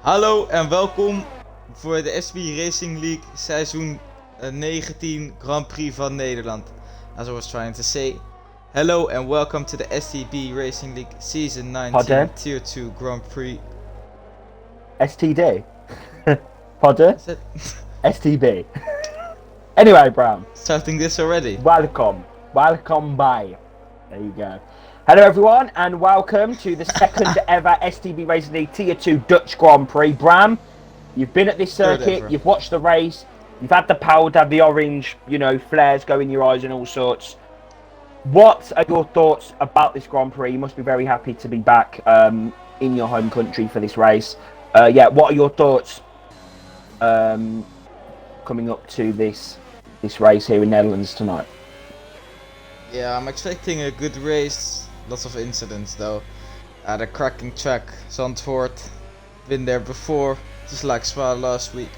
Hallo en welkom voor de STB Racing League seizoen 19 Grand Prix van Nederland. As I was trying to say, hello and welcome to the STB Racing League season 19 Pardon? Tier 2 Grand Prix. STD? Pardon? Is it STB. Anyway, Bram. starting this already? Welcome. Welcome by. There you go. Hello, everyone, and welcome to the second ever STB Racing League Tier 2 Dutch Grand Prix. Bram, you've been at this circuit, you've watched the race, you've had the powder, the orange, flares go in your eyes and all sorts. What are your thoughts about this Grand Prix? You must be very happy to be back in your home country for this race. What are your thoughts coming up to this race here in Netherlands tonight? Yeah, I'm expecting a good race. Lots of incidents though. At a cracking track, Zandvoort. Been there before, just like Spa last week.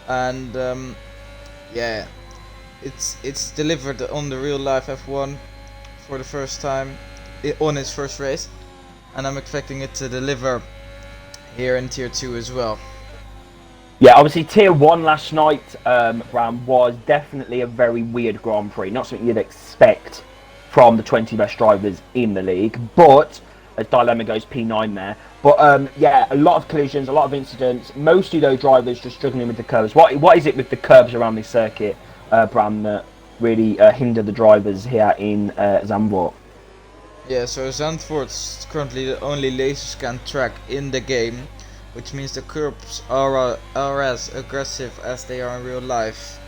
And it's delivered on the real life F1 for the first time on its first race. And I'm expecting it to deliver here in Tier 2 as well. Yeah, obviously Tier 1 last night, Bram, was definitely a very weird Grand Prix. Not something you'd expect from the 20 best drivers in the league. But, as Dilemma goes, P9 there. But, a lot of collisions, a lot of incidents. Mostly, though, drivers just struggling with the curbs. What is it with the curbs around this circuit, Bram, that really hinder the drivers here in Zandvoort? Yeah, so Zandvoort's currently the only laser scan track in the game, which means the curbs are as aggressive as they are in real life,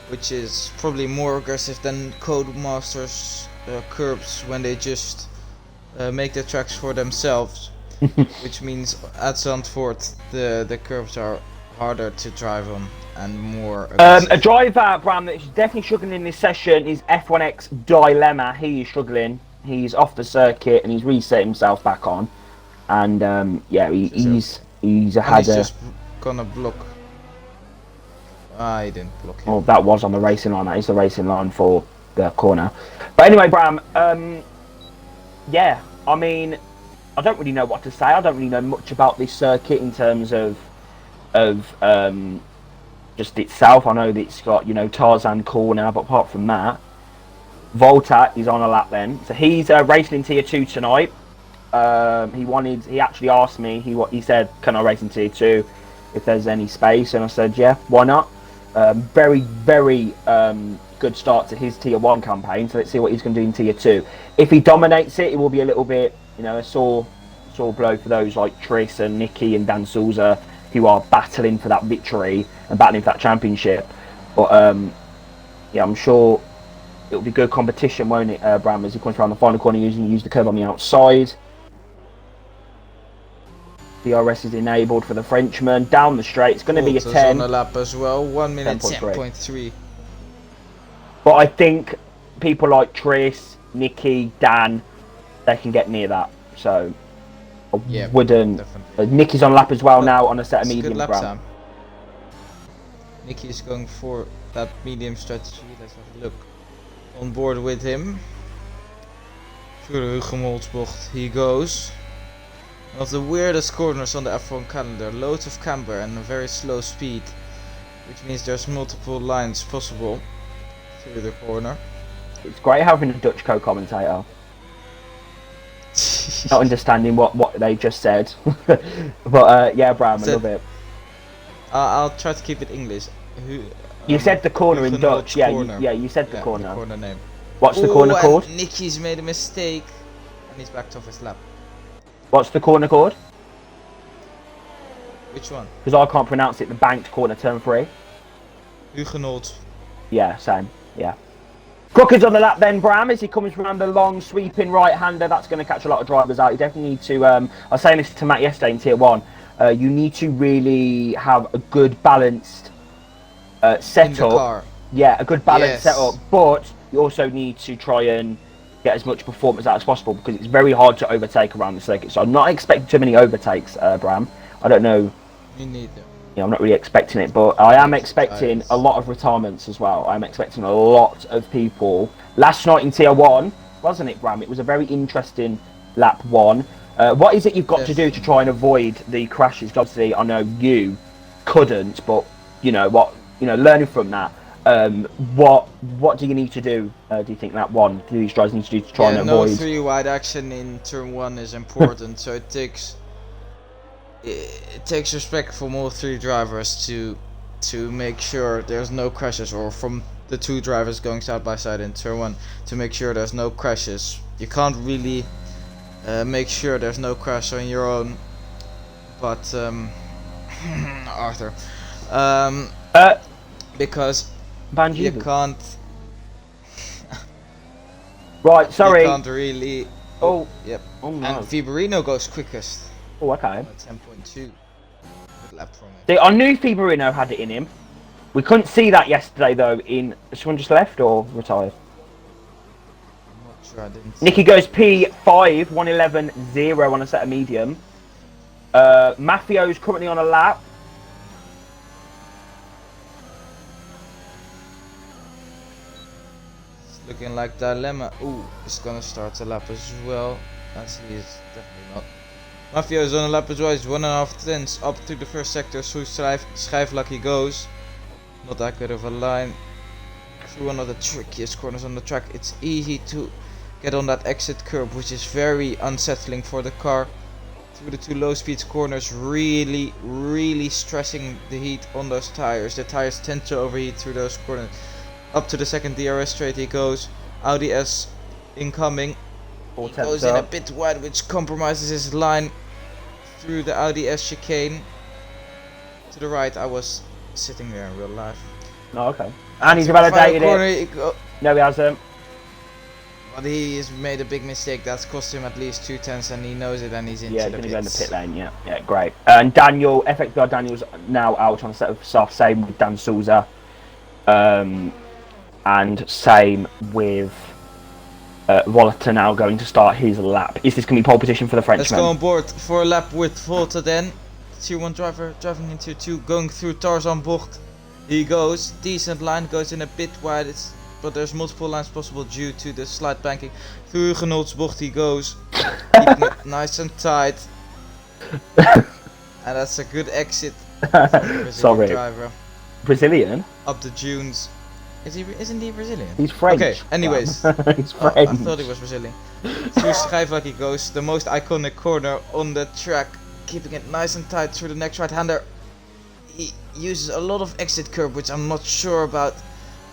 which is probably more aggressive than Codemasters curbs when they just make the tracks for themselves. Which means at Zandvoort the curbs are harder to drive on and more aggressive. A driver, Bram, that is definitely struggling in this session is F1X Dilemma. He is struggling. He's off the circuit and he's reset himself back on. And he's just gonna block. He didn't block him. Oh, that was on the racing line. That is the racing line for the corner. But anyway, Bram, I mean, I don't really know what to say. I don't really know much about this circuit in terms of just itself. I know that it's got, Tarzan corner, but apart from that, Volta is on a lap then. So he's racing in Tier 2 tonight. He actually asked me, he said, can I race in Tier 2 if there's any space? And I said, yeah, why not? Very, very good start to his Tier 1 campaign. So let's see what he's going to do in Tier 2. If he dominates it, it will be a little bit, a sore blow for those like Tris and Nicky and Dan Souza, who are battling for that victory and battling for that championship. But I'm sure it'll be good competition, won't it, Bram, as he comes around the final corner use the curve on the outside. DRS is enabled for the Frenchman. Down the straight, it's going to be a 10. On the lap as well, 1 minute 10.3. But I think people like Tris, Nicky, Dan, they can get near that. So I wouldn't. Nicky's on lap as well now on a set of medium ground. Nicky's going for that medium strategy. Let's have a look. On board with him. Through the Hugemoldsbocht he goes. One of the weirdest corners on the F1 calendar. Loads of camber and a very slow speed, which means there's multiple lines possible through the corner. It's great having a Dutch co-commentator. Not understanding what they just said. But Bram, I love it. I'll try to keep it English. You said the corner in Dutch, you said the corner. The corner name. What's the corner called? Nicky's made a mistake and he's backed off his lap. What's the corner called? Which one? Because I can't pronounce it, the banked corner, turn 3. Hugenolds. Yeah, same, yeah. Crookeds on the lap then, Bram, as he comes around the long sweeping right-hander. That's going to catch a lot of drivers out. You definitely need to, I was saying this to Matt yesterday in Tier 1, you need to really have a good balanced setup. Yeah, a good balanced setup, but you also need to try and get as much performance out as possible because it's very hard to overtake around the circuit. So I'm not expecting too many overtakes, Bram. I don't know. You need them. I'm not really expecting it, but I am expecting a lot of retirements as well. I'm expecting a lot of people. Last night in Tier 1, wasn't it, Bram? It was a very interesting lap 1. What is it you've got to do to try and avoid the crashes? Obviously, I know you couldn't, but learning from that, what do you need to do? Do you think do these drivers need to do to try and avoid? No 3 wide action in turn 1 is important, so it takes respect from all 3 drivers to make sure there's no crashes, or from the 2 drivers going side by side in turn 1 to make sure there's no crashes. You can't really make sure there's no crash on your own, but Arthur, because you can't. Right, sorry. You can't really. Oh, yep. Oh no. And Fiorino goes quickest. Oh, okay. 10.2. Good lap from him. See, I knew Fiorino had it in him. We couldn't see that yesterday though. Someone just left or retired? I'm not sure. I didn't. Nicky goes P5, 111.0 on a set of medium. Mafio's currently on a lap. It's looking like dilemma. Ooh, it's gonna start a lap as well. As he is definitely not. Mafia is on a lap as well. He's 1.5 tenths up to the first sector. Through Schijfvlak he goes. Not that good of a line. Through one of the trickiest corners on the track. It's easy to get on that exit curb, which is very unsettling for the car. Through the 2 low speed corners, really stressing the heat on those tires. The tires tend to overheat through those corners. Up to the second DRS straight he goes. Audi S incoming. He goes in a bit wide, which compromises his line through the Audi S chicane. To the right, I was sitting there in real life. Oh, okay. And he's validated it. No, he hasn't. But he has made a big mistake. That's cost him at least 2 tenths, and he knows it, and he's into the pits. Yeah, going to go in the pit lane. Yeah, great. And Daniel, FXBR Daniel's now out on a set of stuff. Same with Dan Souza. And same with Volta now going to start his lap. Is this going to be pole position for the Frenchman? Let's go on board for a lap with Volta then. Tier 1 driver driving into 2, going through Tarzan Bocht. He goes, decent line, goes in a bit wide, but there's multiple lines possible due to the slight banking. Through Hugenholtz Bocht he goes, keeping it nice and tight. And that's a good exit. Sorry. Driver. Brazilian? Up the dunes. Isn't he Brazilian? He's French. Okay, anyways. He's French. I thought he was Brazilian. Through Schijfvlak he goes, the most iconic corner on the track. Keeping it nice and tight through the next right-hander. He uses a lot of exit curb, which I'm not sure about.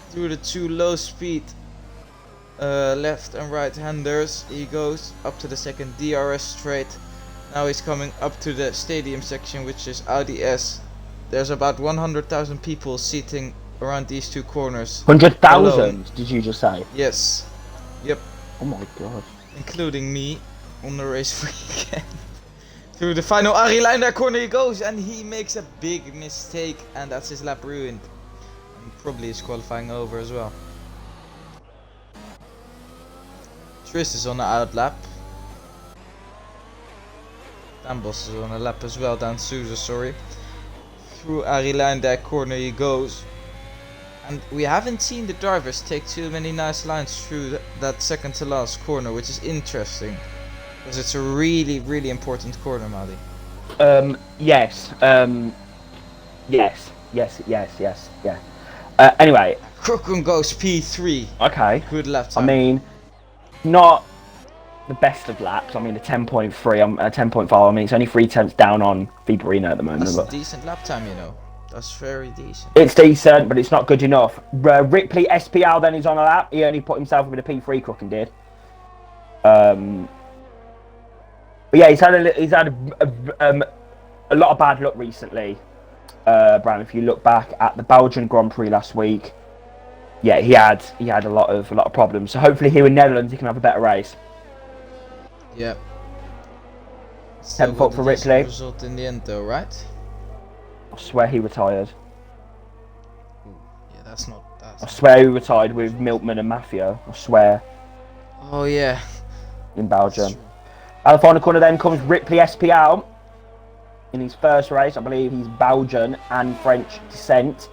Through the 2 low-speed left and right-handers, he goes up to the second DRS straight. Now he's coming up to the stadium section, which is Audi S. There's about 100,000 people seating around these 2 corners. 100,000? Did you just say? Yes. Yep. Oh my god. Including me on the race weekend. Through the final Arie Luijendijk corner he goes, and he makes a big mistake, and that's his lap ruined. And probably his qualifying over as well. Tris is on the out lap. Dan Bos is on the lap as well, Dan Souza, sorry. Through Arie Luijendijk corner he goes. And we haven't seen the drivers take too many nice lines through that second to last corner, which is interesting. Because it's a really important corner, Madi. Yes. Yeah. Anyway. Crookham goes P3. Okay. Good lap time. I mean, not the best of laps. I mean, a 10.3. I'm a 10.5. I mean, it's only 3 tenths down on Fiorino at the moment. That's a decent lap time, you know. That's very decent. It's decent, but it's not good enough. Ripley SPL then is on a lap. He only put himself with a P3. Crookham did. But yeah, he's had a lot of bad luck recently. Bram, if you look back at the Belgian Grand Prix last week, yeah, he had a lot of problems. So hopefully here in Netherlands he can have a better race. Yeah. 10 foot for Ripley. Result in the end, though, right? I swear he retired. Ooh, yeah, that's not. I swear he retired with Milkman and Mafia. I swear. Oh yeah. In Belgium. At the final corner then comes Ripley SPL. In his first race, I believe he's Belgian and French descent.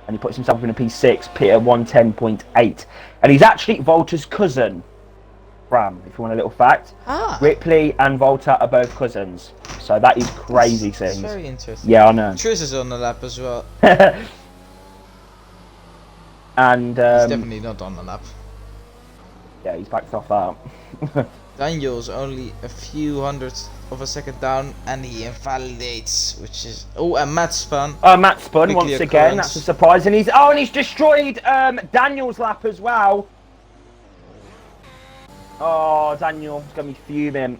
And he puts himself in a P6, Peter 110.8. And he's actually Volta's cousin. Bram, if you want a little fact. Ah. Ripley and Volta are both cousins. So that is crazy That's things. very interesting. Yeah, I know. Tris is on the lap as well. And He's definitely not on the lap. yeah, he's backed off that. Daniel's only a few hundredths of a second down, and he invalidates, which is and Matt spun. Matt spun once again. That's a surprise, and he's destroyed Daniel's lap as well. Oh, Daniel's gonna be fuming.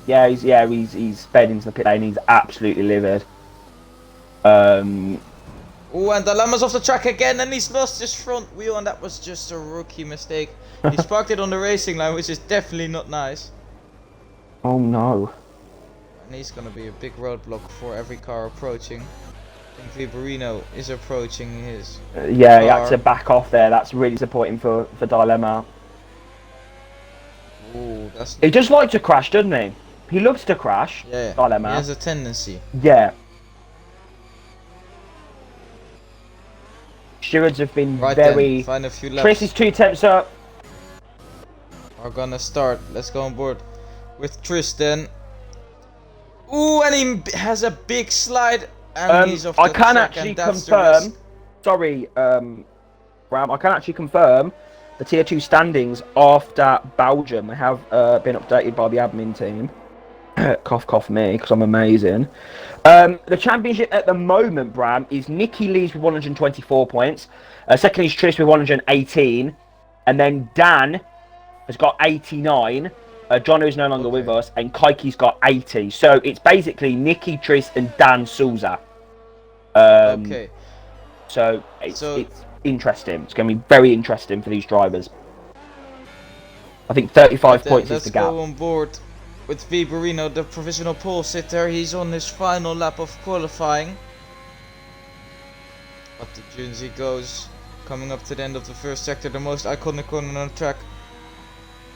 Yeah, he's sped into the pit lane. He's absolutely livid. Oh, and Dilemma's off the track again, and he's lost his front wheel, and that was just a rookie mistake. He's parked it on the racing line, which is definitely not nice. Oh no. And he's gonna be a big roadblock for every car approaching. I think Viborino is approaching his yeah, car. he had to back off there. That's really disappointing for Dilemma. Ooh, that's... He just likes to crash, doesn't he? He loves to crash. Yeah, Dilemma. he has a tendency. Yeah. Stewards have been very... Find a few laps. Tracy's 2 attempts up. Are gonna start. Let's go on board with Tristan. Ooh, and he has a big slide, and he's off the I can track, actually and that's confirm. Sorry, Ram. I can actually confirm the tier 2 standings after Belgium. They have been updated by the admin team. Cough, cough me, because I'm amazing. The championship at the moment, Bram, is Nikki leads with 124 points. Second is Trish with 118, and then Dan has got 89. John, who's no longer with us, and Kaiki's got 80. So it's basically Nikki, Tris, and Dan Souza. Okay. So it's interesting. It's going to be very interesting for these drivers. I think 35 points is the gap. Let's go on board with Viborino, the provisional pole sitter. He's on his final lap of qualifying. Up the dunes he goes, coming up to the end of the first sector, the most iconic corner on the track.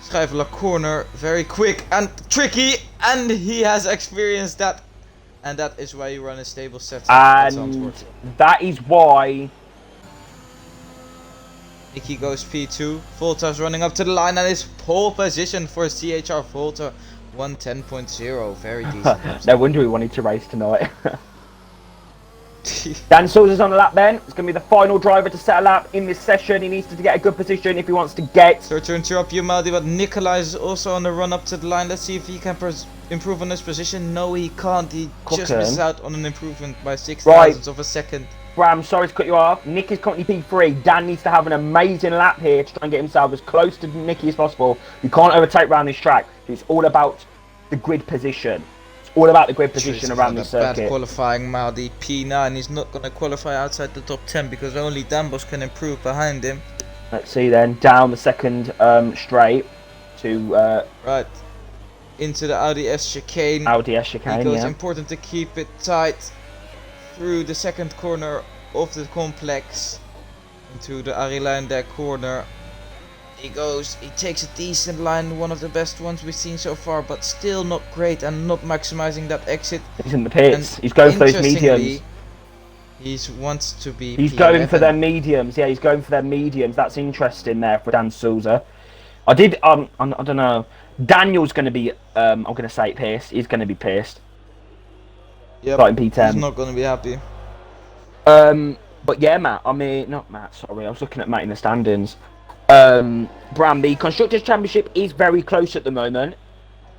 Schijvela corner, very quick and tricky, and he has experienced that, and that is why you run a stable setup. And that is why Nicky goes P2. Volta's running up to the line, and his pole position for CHR Volta 110.0. Very decent. No wonder we wanted to race tonight. Dan Souza's on the lap then. It's going to be the final driver to set a lap in this session. He needs to get a good position if he wants to get... Sorry to interrupt you, Maldi, but Nikolai is also on the run up to the line. Let's see if he can improve on his position. No, he can't. He just missed out on an improvement by 6 thousandths of a second. Bram, sorry to cut you off. Nick is currently P3. Dan needs to have an amazing lap here to try and get himself as close to Nicky as possible. You can't overtake around this track. It's all about the grid position. All about the grid position around the circuit. Bad qualifying, Maldi. P9. He's not going to qualify outside the top 10 because only Dambos can improve behind him. Let's see then. Down the second straight to... right. Into the Audi S chicane. Audi S chicane, He goes important to keep it tight through the second corner of the complex. Into the Arilande corner. He takes a decent line, one of the best ones we've seen so far, but still not great and not maximizing that exit. He's in the pits. He's going for those mediums. He wants to be. He's going for their mediums. Yeah, he's going for their mediums. That's interesting there for Dan Souza. I don't know. Daniel's going to be. I'm going to say pissed. He's going to be pissed. Yeah. Got in P10. He's not going to be happy. But yeah, Matt. I mean, not Matt. Sorry, I was looking at Matt in the standings. Bram, the Constructors' Championship is very close at the moment.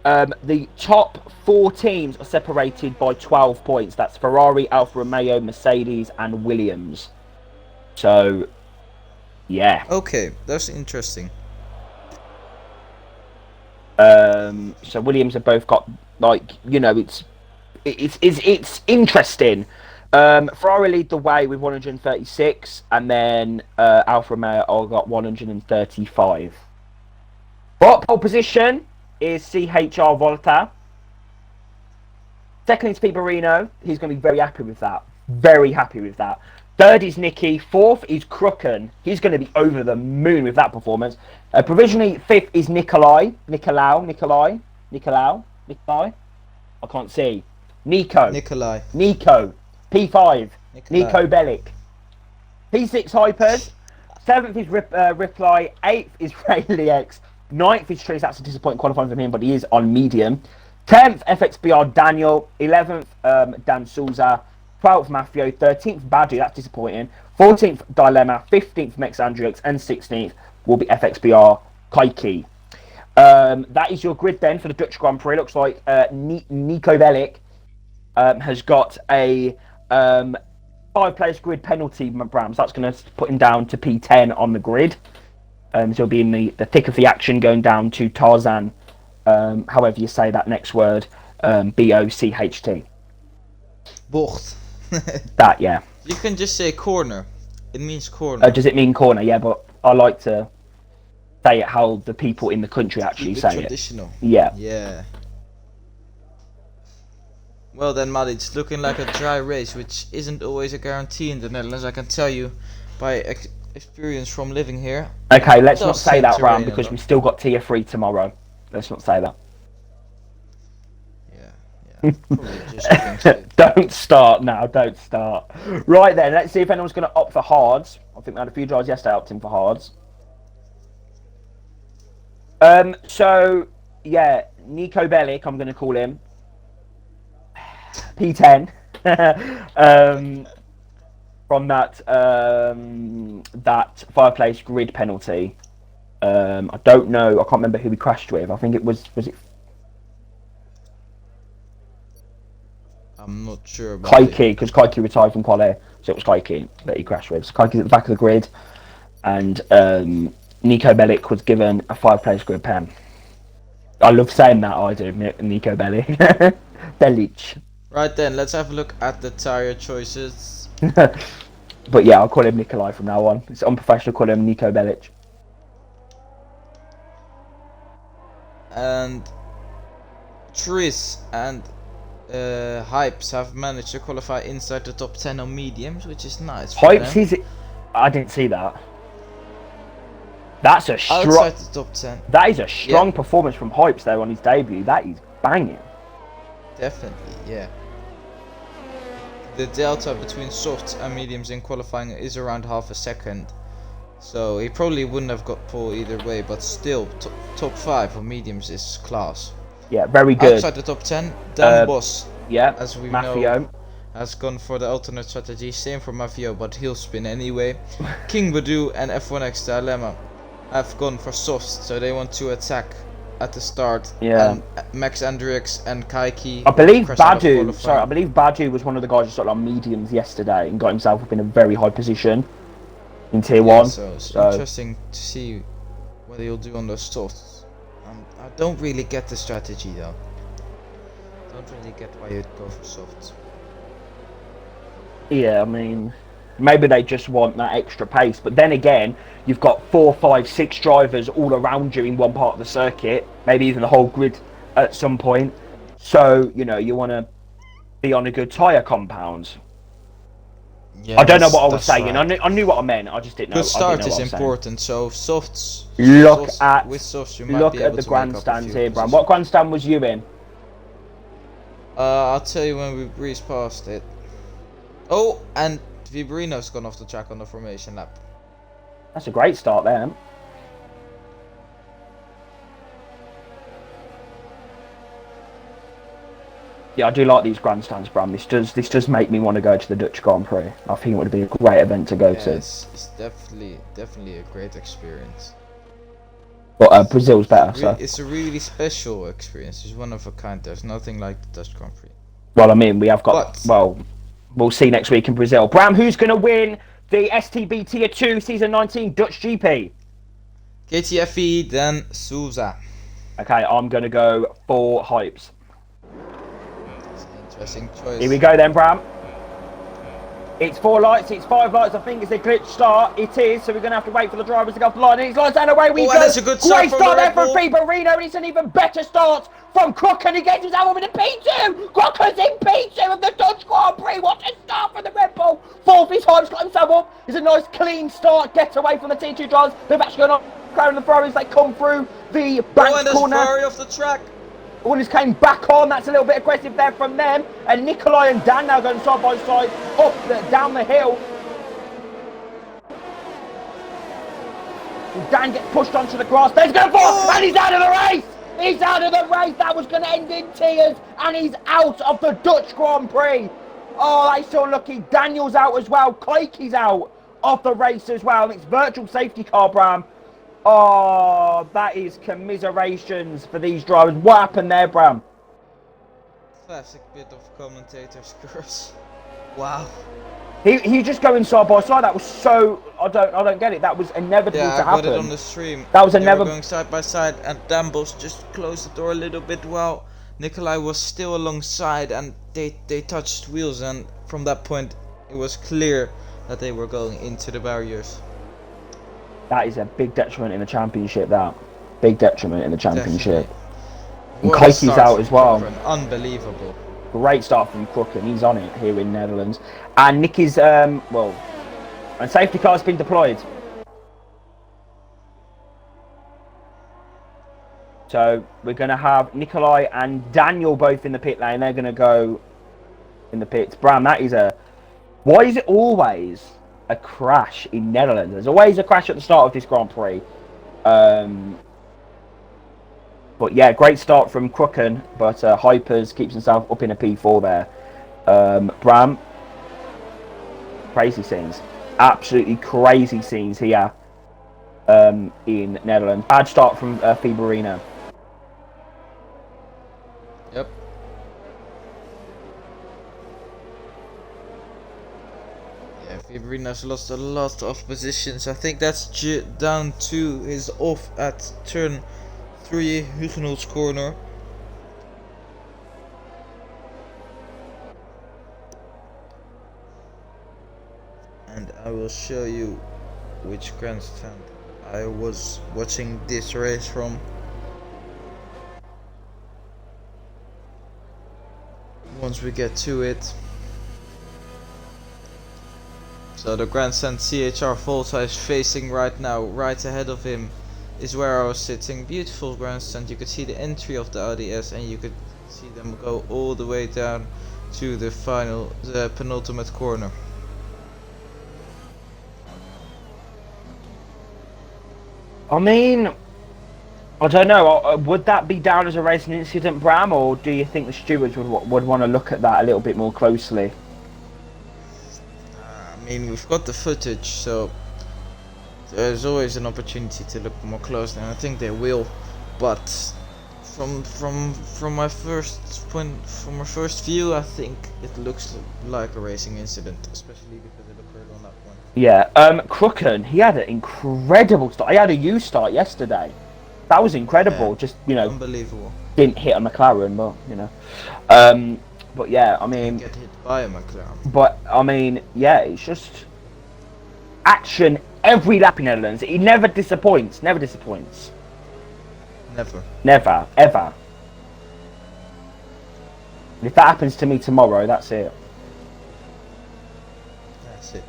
The top 4 teams are separated by 12 points. That's Ferrari, Alfa Romeo, Mercedes, and Williams. So, yeah. Okay, that's interesting. So Williams have both got, like, you know, it's interesting. Ferrari lead the way with 136, and then Alfa Romeo all got 135. But pole position is CHR Volta. Second is Piberino. He's going to be very happy with that. Very happy with that. Third is Nicky. Fourth is Krucken. He's going to be over the moon with that performance. Provisionally, fifth is Nikolai. I can't see. Nico. P5, Nico Bellic. P6 Hypers. 7th is Reply. 8th is Rayleigh X. 9th is Tris, that's a disappointing qualifying for him, but he is on medium. 10th, FXBR Daniel. 11th, Dan Souza. 12th, Mafio. 13th, Badu, that's disappointing. 14th, Dilemma. 15th, Mex Andrix. And 16th will be FXBR Kaiki. That is your grid then for the Dutch Grand Prix. Looks like Nico Bellic has got a 5-place grid penalty, Bram. So that's going to put him down to P10 on the grid. So he'll be in the thick of the action, going down to Tarzan, however you say that next word, B-O-C-H-T. Bocht. That, yeah. You can just say corner. It means corner. Does it mean corner? Yeah, but I like to say it how the people in the country actually say traditional. It. Yeah. Yeah. Well then, Maddie, it's looking like a dry race, which isn't always a guarantee in the Netherlands. I can tell you by experience from living here. Okay, let's not say that, Bram, because we still got tier 3 tomorrow. Let's not say that. Yeah. Probably just Don't start now, don't start. Right then, let's see if anyone's going to opt for hards. I think we had a few drivers yesterday opting for hards. So, yeah, Nico Bellic, I'm going to call him. P10. From that 5-place grid penalty. I don't know. I can't remember who we crashed with. I think it was it I'm not sure about Kaiki, because Kaiki retired from quali, so it was Kaiki that he crashed with. So Kaiki's at the back of the grid, and Nico Bellic was given a 5-place grid pen. I love saying that, I do, Nico Bellic. Bellic. Right then, let's have a look at the tyre choices. But yeah, I'll call him Nikolai from now on. It's unprofessional to call him Nico Bellic. And Tris and Hypes have managed to qualify inside the top 10 on mediums, which is nice. Hypes, I didn't see that. That's a strong. Outside the top 10. That is a strong performance from Hypes there on his debut. That is banging. Definitely, yeah. The delta between softs and mediums in qualifying is around half a second. So he probably wouldn't have got pole either way, but still, top 5 of mediums is class. Yeah, very good. Outside the top 10, Dan Boss, yeah, as we Mafio know, has gone for the alternate strategy. Same for Mafio, but he'll spin anyway. King Badu and F1X Dilemma have gone for softs, so they want to attack at the start. Yeah. And Max Andrix and Kaiki. I believe Badu was one of the guys who started on mediums yesterday and got himself up in a very high position in tier 1. So it's interesting to see what he'll do on those softs. I don't really get the strategy though. Don't really get why you'd go for softs. Yeah, I mean, maybe they just want that extra pace. But then again, you've got 4, 5, 6 drivers all around you in one part of the circuit. Maybe even the whole grid at some point. So, you know, you want to be on a good tyre compound. Yeah, I don't know what I was saying. Right. I knew what I meant. I just didn't know. Good start is important. So softs. Look at the grandstands here, Bram. What grandstand was you in? I'll tell you when we breeze past it. Oh, and Vibrino's gone off the track on the formation lap. That's a great start there. Yeah, I do like these grandstands, Bram. This does make me want to go to the Dutch Grand Prix. I think it would be a great event to go to. It's definitely a great experience. But Brazil's better. It's a really special experience. It's one of a kind. There's nothing like the Dutch Grand Prix. Well, I mean, we have got. Well, we'll see next week in Brazil. Bram, who's going to win the STB Tier 2 Season 19 Dutch GP? KTFE, then Souza. Okay, I'm going to go for Hypes. That's an interesting choice. Here we go then, Bram. It's 4 lights, it's 5 lights. I think it's a glitch start. It is, so we're going to have to wait for the drivers to go off the line. And it's lights and away we go. That's a good start. Great start there from Fibarino, and it's an even better start from Crocker. And he gets his album in P2. Crocker's in P2 of the Dutch Grand Prix. What a start for the Red Bull. 4th is Hypes, got himself up. It's a nice clean start. Get away from the T2 drivers. They've actually gone on crowd the throwers. They come through the bank corner. Ferrari off the track. Warners came back on. That's a little bit aggressive there from them. And Nikolai and Dan now going side by side down the hill. Dan gets pushed onto the grass. There's going to fall, and he's out of the race. He's out of the race. That was going to end in tears, and he's out of the Dutch Grand Prix. Oh, that's so lucky. Daniel's out as well. Clayke's out of the race as well. And it's virtual safety car, Bram. Oh, that is commiserations for these drivers. What happened there, Bram? Classic bit of commentator's curse. Wow. He just going side by side. That was so. I don't get it. That was inevitable to happen. Yeah, I got it on the stream. That was they were inevitable. going side by side, and Dambos just closed the door a little bit while Nikolai was still alongside, and they touched wheels, and from that point it was clear that they were going into the barriers. That is a big detriment in the championship. That big detriment in the championship. Definitely. And Clayke's out as well. Unbelievable. Great start from Crooken. He's on it here in Netherlands. And Nicky's, and safety car's been deployed. So we're going to have Nikolai and Daniel both in the pit lane. They're going to go in the pits. Bram, that is a... Why is it always a crash in Netherlands? There's always a crash at the start of this Grand Prix. But yeah, great start from Crooken, but Hypers keeps himself up in a P4 there. Bram, crazy scenes. Absolutely crazy scenes here in Netherlands. Bad start from Fiborino. Yep. Yeah, Fiborino's lost a lot of positions. I think that's down to his off at turn 3, Hugenholt's corner. And I will show you which grandstand I was watching this race from. Once we get to it. So the grandstand CHR Volta is facing right now, right ahead of him is where I was sitting. Beautiful grandstand. You could see the entry of the Audi S, and you could see them go all the way down to the penultimate corner. I mean, I don't know. Would that be down as a racing incident, Bram, or do you think the stewards would want to look at that a little bit more closely? I mean, we've got the footage, so there's always an opportunity to look more closely, and I think they will. But from my first view, I think it looks like a racing incident, especially because it occurred on that one. Yeah, Crooken, he had an incredible start. He had a U start yesterday. That was incredible. Yeah, just, you know, unbelievable. Didn't hit a McLaren, but you know, but yeah, I mean, get hit by a McLaren. But I mean, yeah, it's just action every lap in Netherlands. He never disappoints. Never disappoints. Never, ever. And if that happens to me tomorrow, that's it. That's it.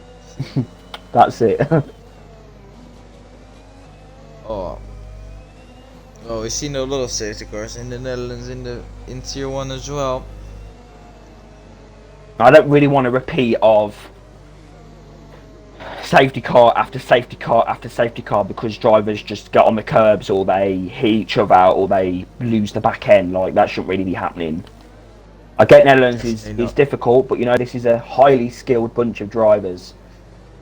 That's it. Oh, we've seen a lot of safety cars in the Netherlands in Tier 1 as well. I don't really want a repeat of safety car after safety car after safety car because drivers just get on the curbs or they hit each other out or they lose the back end. Like, that shouldn't really be happening. I get Netherlands is difficult, but you know, this is a highly skilled bunch of drivers.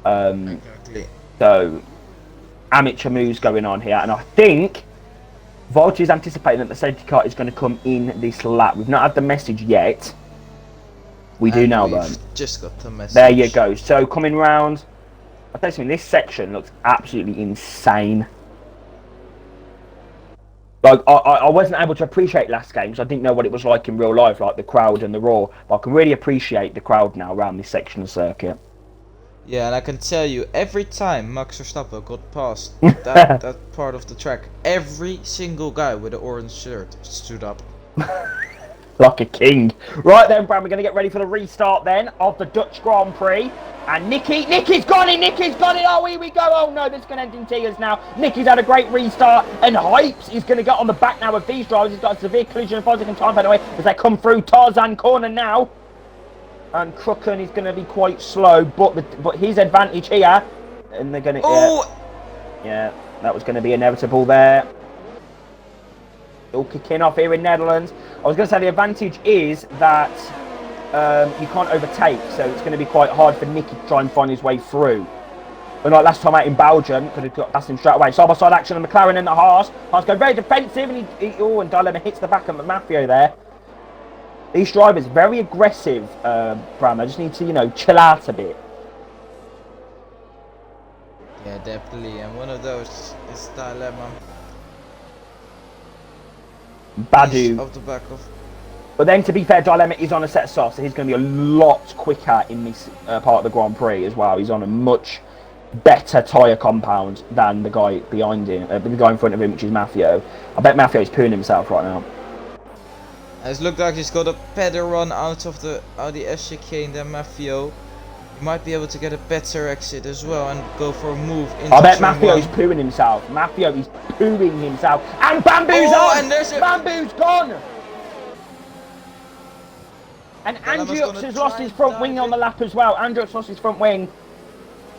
Exactly. So amateur moves going on here, and I think Volta is anticipating that the safety car is going to come in this lap. We've not had the message yet. We do now, though. Just got the message. There you go. So coming round, I tell you something, this section looks absolutely insane. Like, I wasn't able to appreciate last game because I didn't know what it was like in real life, like the crowd and the roar. But I can really appreciate the crowd now around this section of circuit. Yeah, and I can tell you, every time Max Verstappen got past that part of the track, every single guy with an orange shirt stood up. Like a king. Right then, Brad, we're going to get ready for the restart then of the Dutch Grand Prix. And Nicky's gone in, oh, here we go. Oh no, this is going to end in tears now. Nicky's had a great restart, and Hypes is going to get on the back now of these drivers. He's got a severe collision of positive time, by the way, as they come through Tarzan corner now. And Crooken is going to be quite slow, but his advantage here, and they're going to... Oh! Yeah. That was going to be inevitable there. All kicking off here in Netherlands. I was going to say the advantage is that you can't overtake, so it's going to be quite hard for Nicky to try and find his way through. But like last time out in Belgium, could have got past him straight away. Side-by-side action on McLaren and the Haas. Haas go very defensive, and and Dilemma hits the back of Mafio there. These drivers very aggressive, Bram. I just need to, chill out a bit. Yeah, definitely. And one of those is Dilemma. Badu. Off the back of. But then, to be fair, Dilemma is on a set soft, so he's going to be a lot quicker in this part of the Grand Prix as well. He's on a much better tyre compound than the guy behind him, the guy in front of him, which is Mafio. I bet Mafio's pooing himself right now. It looks like he's got a better run out of the S chicane than Mafio. He might be able to get a better exit as well and go for a move into I bet Mafio's pooing himself. Mafio is pooing himself. And Bambu's on! And there's Bambu's gone! And Andriux has lost his front wing on the lap as well. Andriux lost his front wing.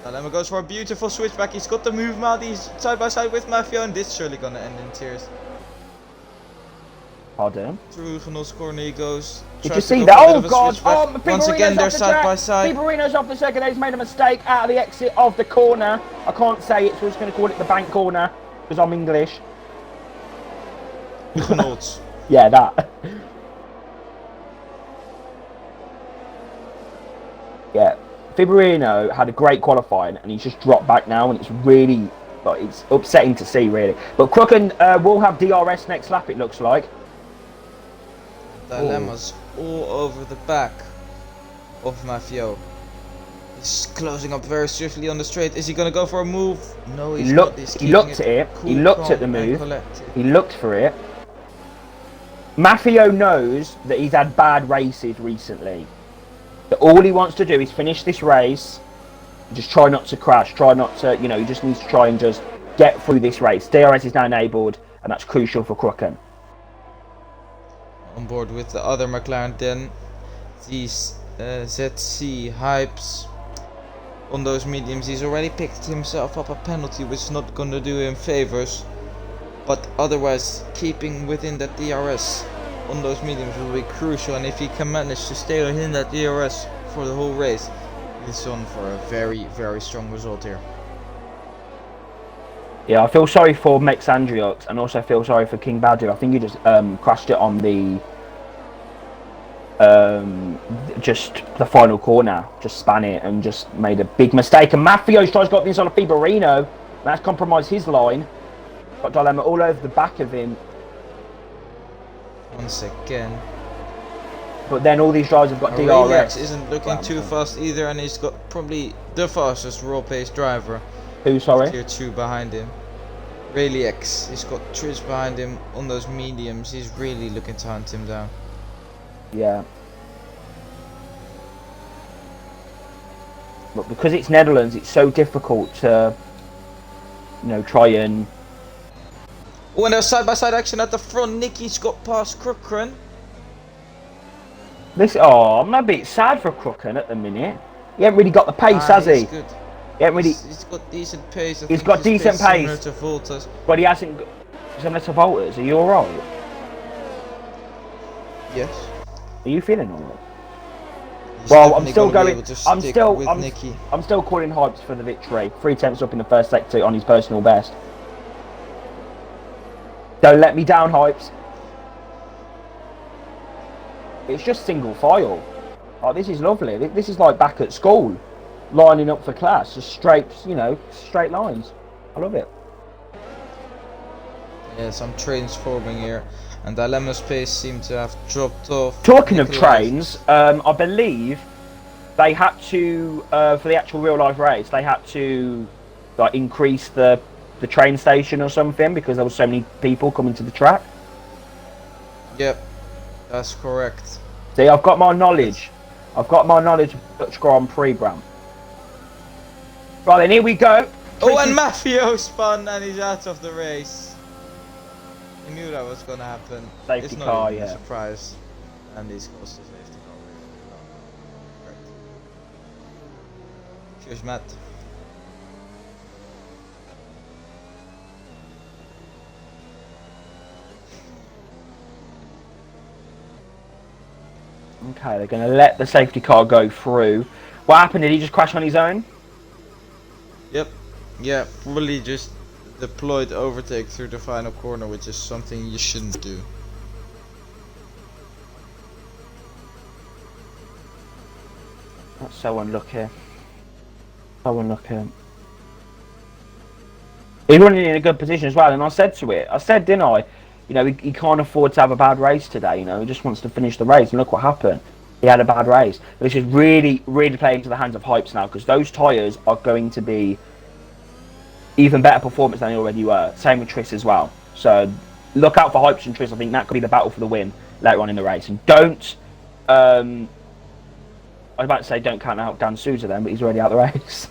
Dilemma goes for a beautiful switchback. He's got the move now. He's side by side with Mafio, and this is surely gonna end in tears. Pardon? Through Genot's corner he goes. Did you see that? Oh god! Oh, once again they're side by side. Fiorino's off the circuit. He's made a mistake out of the exit of the corner. I can't say it, so we're just going to call it the bank corner because I'm English. Genot's. Yeah, that. Yeah, Fiorino had a great qualifying, and he's just dropped back now, and it's really, it's upsetting to see, really. But Crooken will have DRS next lap, it looks like. Dilemma's all over the back of Mafio. He's closing up very swiftly on the straight. Is he going to go for a move? No, he's not. He looked at it. He looked at the move. He looked for it. Mafio knows that he's had bad races recently. That all he wants to do is finish this race. Just try not to crash. Try not to, he just needs to try and just get through this race. DRS is now enabled, and that's crucial for Crooken. On board with the other McLaren then. These ZC hypes on those mediums. He's already picked himself up a penalty, which is not going to do him favors. But otherwise, keeping within that DRS on those mediums will be crucial. And if he can manage to stay within that DRS for the whole race, he's on for a very, very strong result here. Yeah, I feel sorry for Mex Andriux, and also feel sorry for King Badu. I think he just crashed it on the just the final corner, just span it and just made a big mistake. And Mafio's tries to got this on a Fiorino. That's compromised his line. Got Dilemma all over the back of him. Once again. But then all these drivers have got DRS. Relax isn't looking too fast either, and he's got probably the fastest raw pace driver. Who, sorry? Tier 2 behind him. Relix. He's got Trish behind him on those mediums. He's really looking to hunt him down. Yeah. But because it's Netherlands, it's so difficult to, try and... Oh, and there's side-by-side action at the front. Nicky's got past Crooken. I'm a bit sad for Crooken at the minute. He hasn't really got the pace, has he? Good. He's got decent pace. He's got decent pace. Similar to Voltas. But he hasn't got similar to Voltas. Are you alright? Yes. Are you feeling alright? Well, I'm still going. I'm still calling Hypes for the victory. 3 tenths up in the first sector on his personal best. Don't let me down, Hypes. It's just single file. Oh, this is lovely. This is like back at school. Lining up for class, just straight lines. I love it. Yes, I'm transforming here, and Dilemma's pace seemed to have dropped off. Talking of trains, I believe they had to, for the actual real life race, they had to increase the train station or something because there were so many people coming to the track. Yep, that's correct. See, I've got my knowledge. Of Dutch Grand Prix, Bram. Right then, here we go. Oh, and Mafio spun and he's out of the race. He knew that was gonna happen. Safety car, a surprise. And he's cost the safety car. Right. Cheers, Matt. Okay, they're going to let the safety car go through. What happened? Did he just crash on his own? Yep. Yeah, probably just deployed overtake through the final corner, which is something you shouldn't do. That's so unlucky. So unlucky. He's running in a good position as well, and I said, didn't I? You know, he can't afford to have a bad race today. You know, he just wants to finish the race, and look what happened. He had a bad race. This is really, really playing into the hands of Hypes now, because those tyres are going to be even better performance than they already were. Same with Triss as well. So look out for Hypes and Triss. I think that could be the battle for the win later on in the race. And don't, I was about to say don't count out Dan Souza then, but he's already out the race.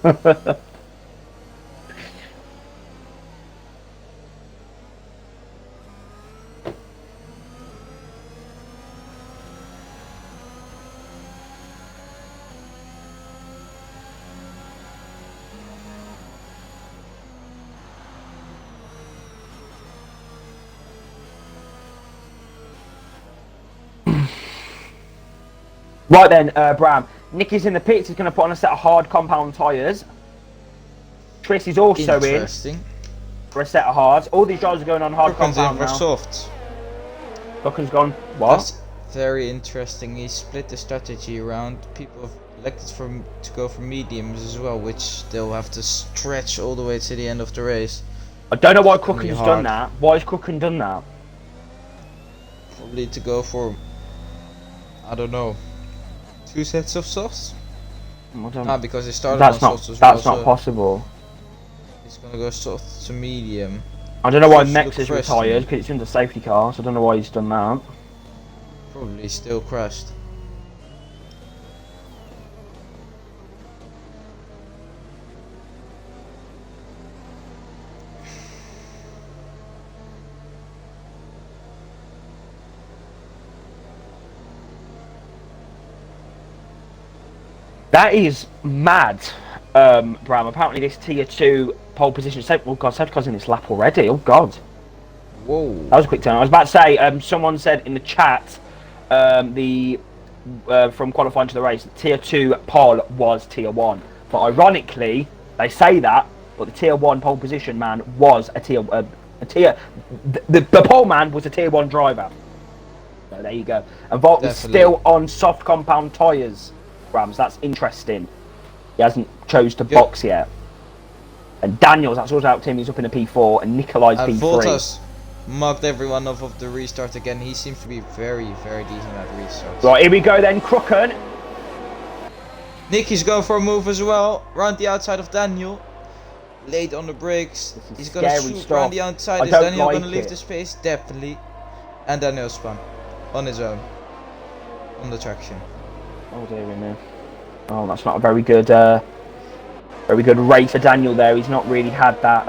Right then, Bram. Nicky's in the pits. He's going to put on a set of hard compound tyres. Triss is also in for a set of hards. All these drivers are going on hard compound in for now. soft. Buchan's gone. What? That's very interesting. He split the strategy around. People have elected to go for mediums as well, which they'll have to stretch all the way to the end of the race. I don't know why Crooken's done that. Why has Crooken done that? Probably to go for, I don't know, 2 sets of softs? Because they started on softs as well. That's not possible. He's gonna go soft to medium. I don't know why Mex is retired, because it's in the safety car, so I don't know why he's done that. Probably still crashed. That is mad, Bram. Apparently this tier 2 pole position... Oh god, safety car's in this lap already. Oh god. Whoa. That was a quick turn. I was about to say, someone said in the chat, from qualifying to the race, tier 2 pole was tier 1. But ironically, they say that, but the tier 1 pole position man was the pole man was a tier 1 driver. So there you go. And Volt is still on soft compound tyres. Rams, that's interesting. He hasn't chose to box yet. And Daniels, that's also out Tim, he's up in a P4, and Nikolai's P3. Voltas mugged everyone off of the restart again. He seems to be very, very decent at restarts. Right, here we go then, Crooken. Nicky's going for a move as well, round the outside of Daniel. Late on the brakes. He's going to shoot around the outside. Is Daniel going to leave the space? Definitely. And Daniel spun on his own. On the traction. Oh dear me. Oh, that's not a very good race for Daniel there. He's not really had that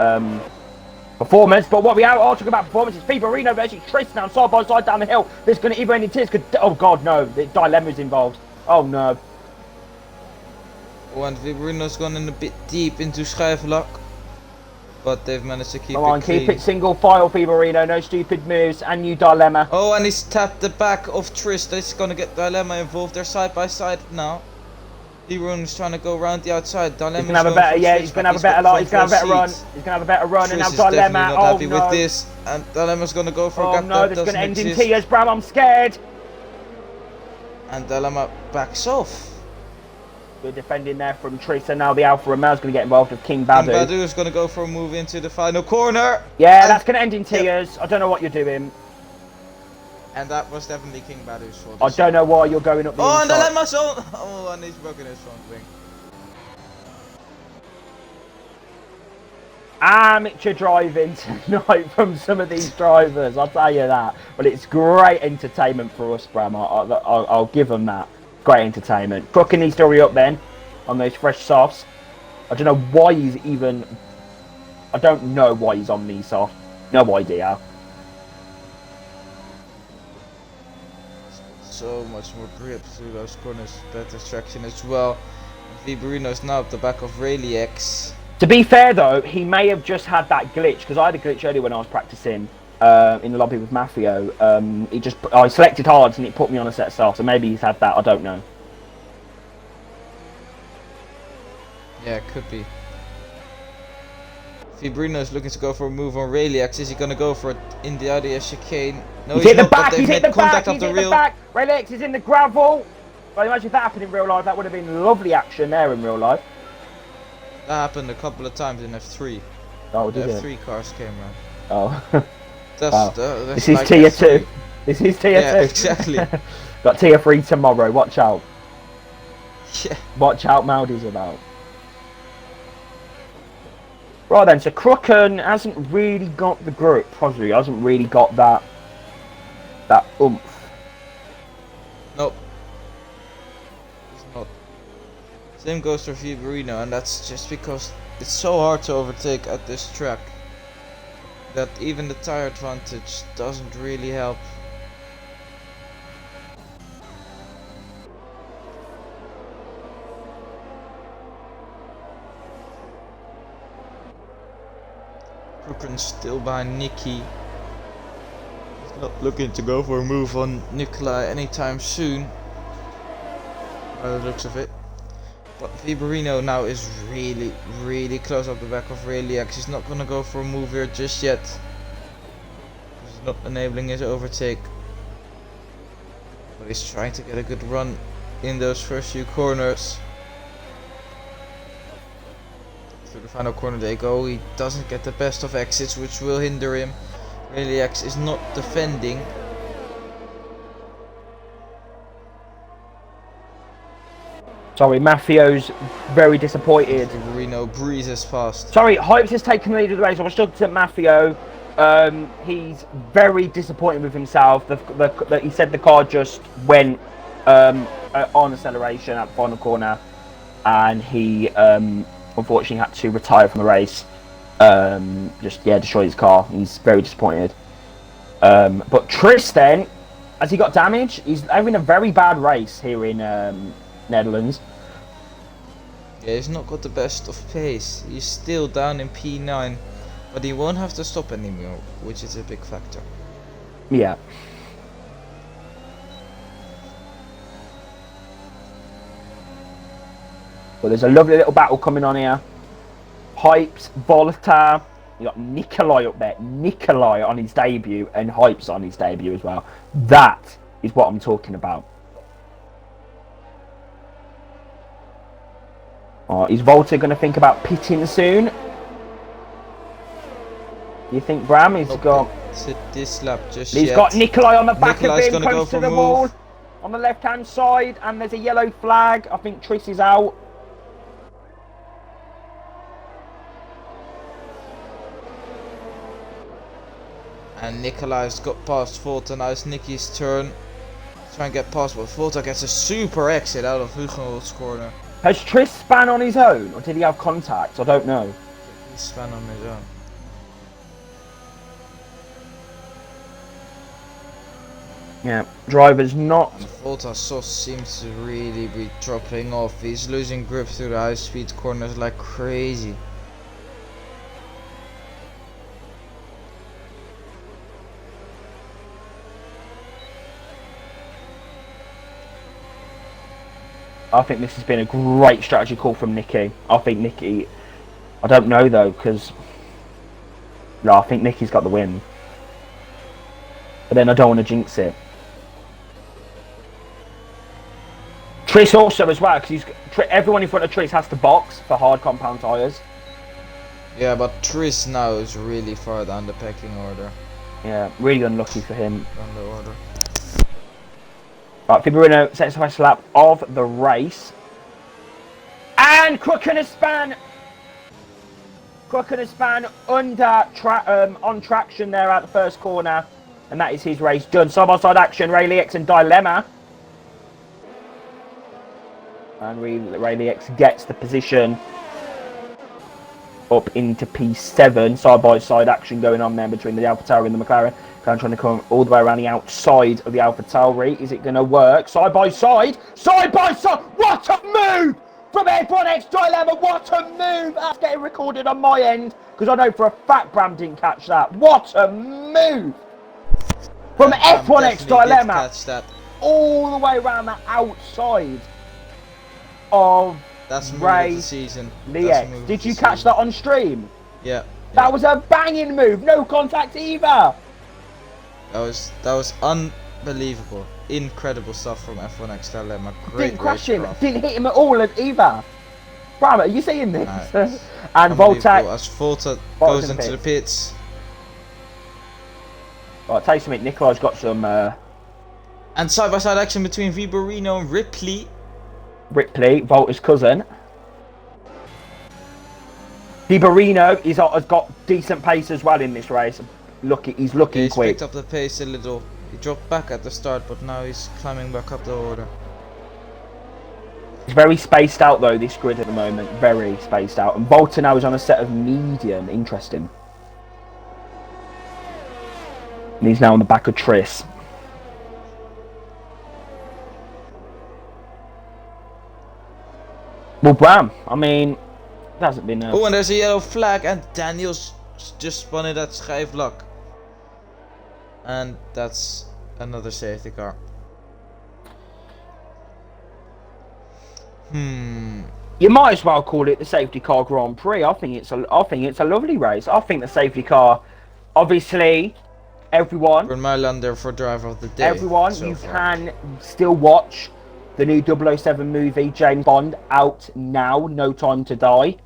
performance. But what we are talking about performance is Fiborino versus Triss now side by side down the hill. There's going to either end in tears. Oh god, no. The dilemma's involved. Oh no. Oh, and Fiborino's gone in a bit deep into Schijfvlak. But they've managed to keep it Come on, clean. keep it single file, Fiborino. No stupid moves. And new dilemma. Oh, and he's tapped the back of Triss. That's going to get dilemma involved. They're side by side now. Fiborino's trying to go around the outside. Dilemma's he's going to have a better, he's going to have a better line. He's going to have a better run. He's going to have a better run. And now Dilemma. Not happy with this. And Dilemma's going to go for a gap no, that this is going to end exist. in tears, Bram. I'm scared. And Dilemma backs off. Good defending there from Triss, and now the Alfa Romeo's going to get involved with King Badu. King Badu is going to go for a move into the final corner. Yeah, that's going to end in tears. I don't know what you're doing. And that was definitely King Badu's fault. I don't know why you're going up the inside. And Dilemma's on. Oh, and he's broken his front wing. Amateur driving tonight from some of these drivers, I'll tell you that. But it's great entertainment for us, Bram. I'll give them that. Great entertainment. Crooken needs to hurry up then on those fresh softs. I don't know why he's even... I don't know why he's on these softs. No idea. So much more grip through those corners. Better traction as well. Fiborino's now up the back of Rayleigh. To be fair though, he may have just had that glitch, because I had a glitch earlier when I was practicing in the lobby with Mafio. I selected hards and it put me on a set start, so maybe he's had that, I don't know. Yeah, it could be. Fibrino's looking to go for a move on Rayleigh. Is he gonna go for it in the IDS chicane? No, he's hit the not, back, he's hit the back, he's hit the back! Rayleigh is in the gravel! Well, imagine if that happened in real life, that would have been lovely action there in real life. That happened a couple of times in F3. Oh, did it? F3 cars came around. Oh. That's this is like tier F3. 2. This is tier 2. Exactly. Got tier 3 tomorrow, watch out. Yeah. Watch out, Maldi's about. Right then, so Crooken hasn't really got the grip, possibly. He hasn't really got that oomph. Nope. He's not. Same goes for Fibrino, and that's just because it's so hard to overtake at this track that even the tire advantage doesn't really help. Crooken's still behind Nicky. He's not looking to go for a move on Nikolai anytime soon, by the looks of it. But Fibrino now is really close up the back of Rayleigh. He's not gonna go for a move here just yet. He's not enabling his overtake. But he's trying to get a good run in those first few corners. Through the final corner they go. He doesn't get the best of exits, which will hinder him. Rayleigh is not defending. Sorry, Mafio's very disappointed. Reno breezes past. Sorry, Hypes has taken the lead of the race. I was looking at Mafio. He's very disappointed with himself. He said the car just went on acceleration at the final corner, and he unfortunately had to retire from the race. Destroyed his car. He's very disappointed. But Tristan, has he got damage? He's having a very bad race here in Netherlands. Yeah, he's not got the best of pace. He's still down in P9, but he won't have to stop anymore, which is a big factor. Yeah. Well, there's a lovely little battle coming on here. Hypes, Volta. You got Nikolai up there. Nikolai on his debut, and Hypes on his debut as well. That is what I'm talking about. Is Volta going to think about pitting soon? Do you think Bram has got... this lap just He's got Nikolai on the back Nikolai's of him, close to the wall. On the left-hand side, and there's a yellow flag. I think Triss is out. And Nikolai's got past Volta. Now it's Nicky's turn. Try and get past, but Volta gets a super exit out of Hugenholt's corner. Has Triss span on his own, or did he have contact? I don't know. He span on his own. Yeah, driver's not... Volta Sos seems to really be dropping off. He's losing grip through the high-speed corners like crazy. I think this has been a great strategy call from Nicky. I think Nicky... I don't know though, because... No, I think Nicky's got the win. But then I don't want to jinx it. Triss also as well, because everyone in front of Triss has to box for hard compound tyres. Yeah, but Triss now is really far down the pecking order. Yeah, really unlucky for him. Down the order. Right, Fibrino sets the first lap of the race. And Crooken has span! Crooken has span under on traction there at the first corner. And that is his race done. Side-by-side action, Rayleigh and Dilemma. And Rayleigh gets the position up into P7. Side-by-side action going on there between the AlphaTauri and the McLaren. Trying to come all the way around the outside of the AlphaTauri. Is it going to work? Side by side! Side by side! What a move from F1X Dilemma. What a move! That's getting recorded on my end because I know for a fact Bram didn't catch that. What a move! From F1X Dilemma, catch that. all the way around the outside of That's move Ray of the season. Liex. Did you catch that on stream? Yeah. That was a banging move. No contact either. That was unbelievable. Incredible stuff from F1X Dilemma. Didn't crash him. Didn't hit him at all either. Bram, are you seeing this? Nice. And Volta. As Volta goes into the pits. Right, tell you something. Nikolai's got some. And side-by-side action between Viborino and Ripley. Ripley, Volta's cousin. Viborino has got decent pace as well in this race. He's looking he's quick. Picked up the pace a little. He dropped back at the start, but now he's climbing back up the order. It's very spaced out though, this grid at the moment. Very spaced out. And Volta now is on a set of medium. Interesting. And he's now on the back of Triss. Well, Bram, I mean, it hasn't been... Oh, and there's a yellow flag, and Daniels just spun it at Schijfvlak. And that's another safety car. You might as well call it the safety car Grand Prix. I think it's a lovely race. I think the safety car, obviously, everyone. For Mylander for driver of the day. Everyone, so you far. can still watch the new 007 movie, James Bond, out now. No Time to Die.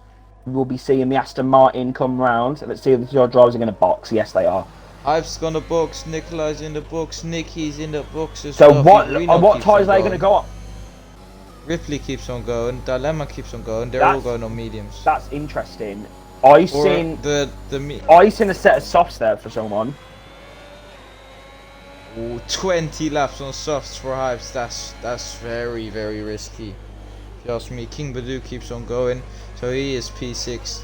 We'll be seeing the Aston Martin come round. Let's see if the two drivers are going to box. Yes, they are. Hype's gonna box. Nikolai's in the box. Nicky's in the box as So well. what tyres are they going to go on? Ripley keeps on going. Dilemma keeps on going. They're all going on mediums. That's interesting. I seen a set of softs there for someone. Ooh, 20 laps on softs for Hypes. That's very, very risky. If you ask me, King Badu keeps on going, so he is P6.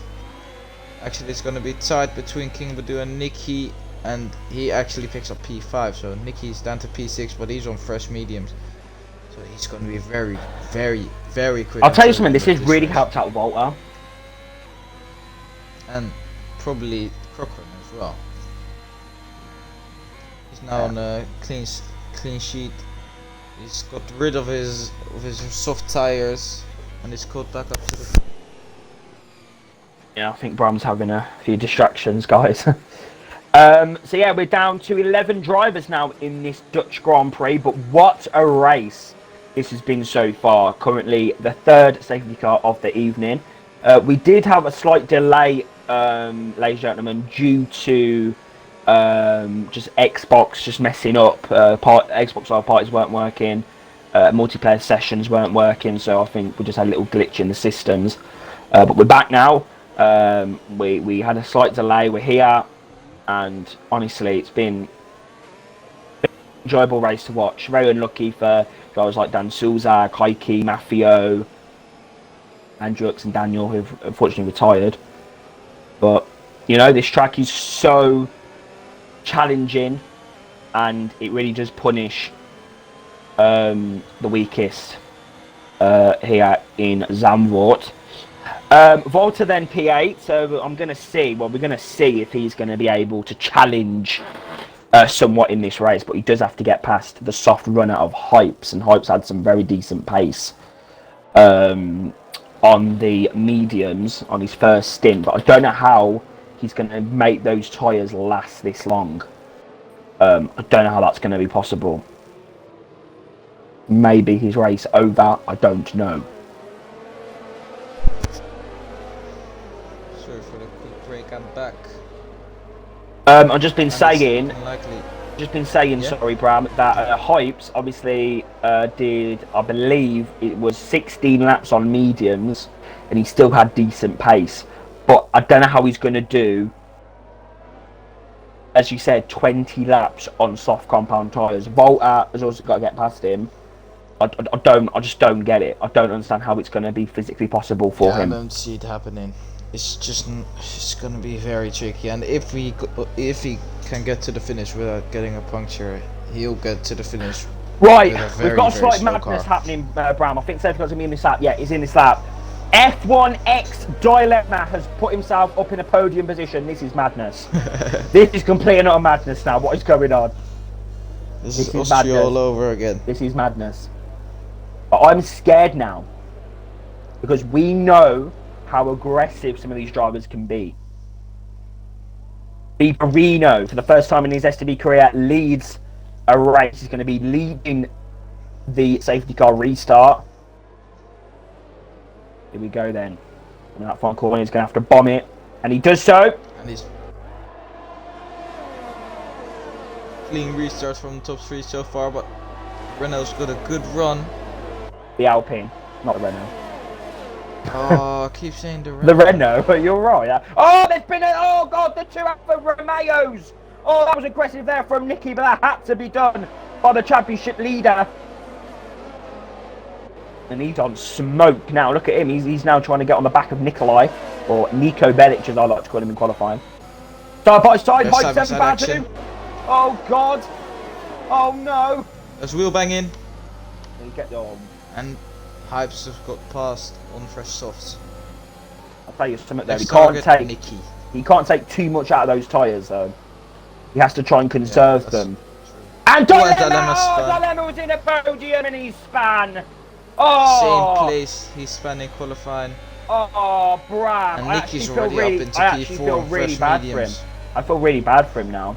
Actually, it's gonna be tight between King Badu and Nicky, and he actually picks up P5. So Nicky's down to P6, but he's on fresh mediums. So he's gonna be very, very, very quick. I'll tell you something. This has really helped out Volta. And probably Cochran as well. He's now on a clean sheet. He's got rid of his soft tires, and he's caught back up to the. Yeah, I think Bram's having a few distractions, guys. So yeah, we're down to 11 drivers now in this Dutch Grand Prix, but what a race this has been so far. Currently the third safety car of the evening. We did have a slight delay, ladies and gentlemen, due to just Xbox just messing up. Xbox Live parties weren't working, multiplayer sessions weren't working, so I think we just had a little glitch in the systems. But we're back now. We had a slight delay. We're here, and honestly, it's been an enjoyable race to watch. Very unlucky for drivers like Dan Souza, Kaiki, Mafio, Andrews and Daniel, who've unfortunately retired. But you know, this track is so challenging, and it really does punish the weakest here in Zandvoort. Volta then P8, so I'm going to see, we're going to see if he's going to be able to challenge somewhat in this race, but he does have to get past the soft runner of Hypes, and Hypes had some very decent pace on the mediums on his first stint, but I don't know how he's going to make those tyres last this long. I don't know how that's going to be possible. Maybe his race over, I don't know. Sorry for the quick break, I'm back. I've just been saying, Yeah? sorry Bram, that Hypes obviously did, I believe it was 16 laps on mediums, and he still had decent pace. But I don't know how he's going to do, as you said, 20 laps on soft compound tyres. Volta has also got to get past him. I just don't get it. I don't understand how it's going to be physically possible for him. I don't see it happening. It's going to be very tricky. And if he can get to the finish without getting a puncture, he'll get to the finish Right, With a we've very, got a very slight slow madness car. happening, Bram. I think safety car's going to be in this lap. Yeah, he's in this lap. F1X Dilemma has put himself up in a podium position. This is madness. This is complete and utter madness now. What is going on? This This is is Austria madness. all over again. This is madness. But I'm scared now. Because we know how aggressive some of these drivers can be. Reno, for the first time in his STB career, leads a race. He's going to be leading the safety car restart. Here we go then. And that front corner, he's going to have to bomb it. And he does so. And he's clean restart from the top 3 so far, but Renault's got a good run. The Alpine, not the Renault. Oh, I keep saying the Renault. The Renault, you're right. Oh, there's been oh God, the 2 Alfa Romeos. Oh, that was aggressive there from Nicky, but that had to be done by the championship leader. And he's on smoke now. Look at him. He's now trying to get on the back of Nikolai, or Nico Bellic, as I like to call him in qualifying. Side by side, There's height 7 action. Oh God. Oh no. There's wheel banging. And he get on. And Hypes have got past on fresh softs. I'll tell you something though. Next He can't target, take. Nicky. He can't take too much out of those tyres though. He has to try and conserve them. True. And Oh, Dilemma! and Dilemma span. Dilemma was in a podium and he span. Oh! Same place, he's spanning qualifying. Oh, Bram. And I Nicky's actually feel already really, up into I actually P4 feel and really fresh bad for him. mediums. I feel really bad for him now.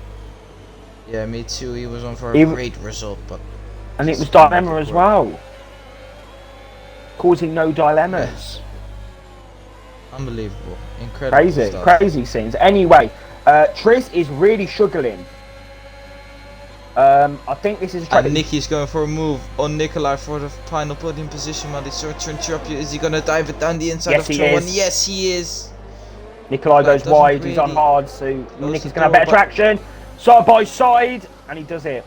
Yeah, me too. He was on for He a w- great result, but And it was just didn't make Dilemma it as work. well. Causing no dilemmas. Unbelievable, incredible stuff. Crazy scenes. Anyway, Tris is really struggling. I think this is a track And that- Nicky's going for a move on Nikolai for the final podium position. While he's starting to interrupt you, is he gonna dive it down the inside Yes, of he turn 1? is. Yes, he is. Nikolai But goes doesn't wide, he's on really hard, so close Nicky's the going to have door, better traction. Side by side, and he does it.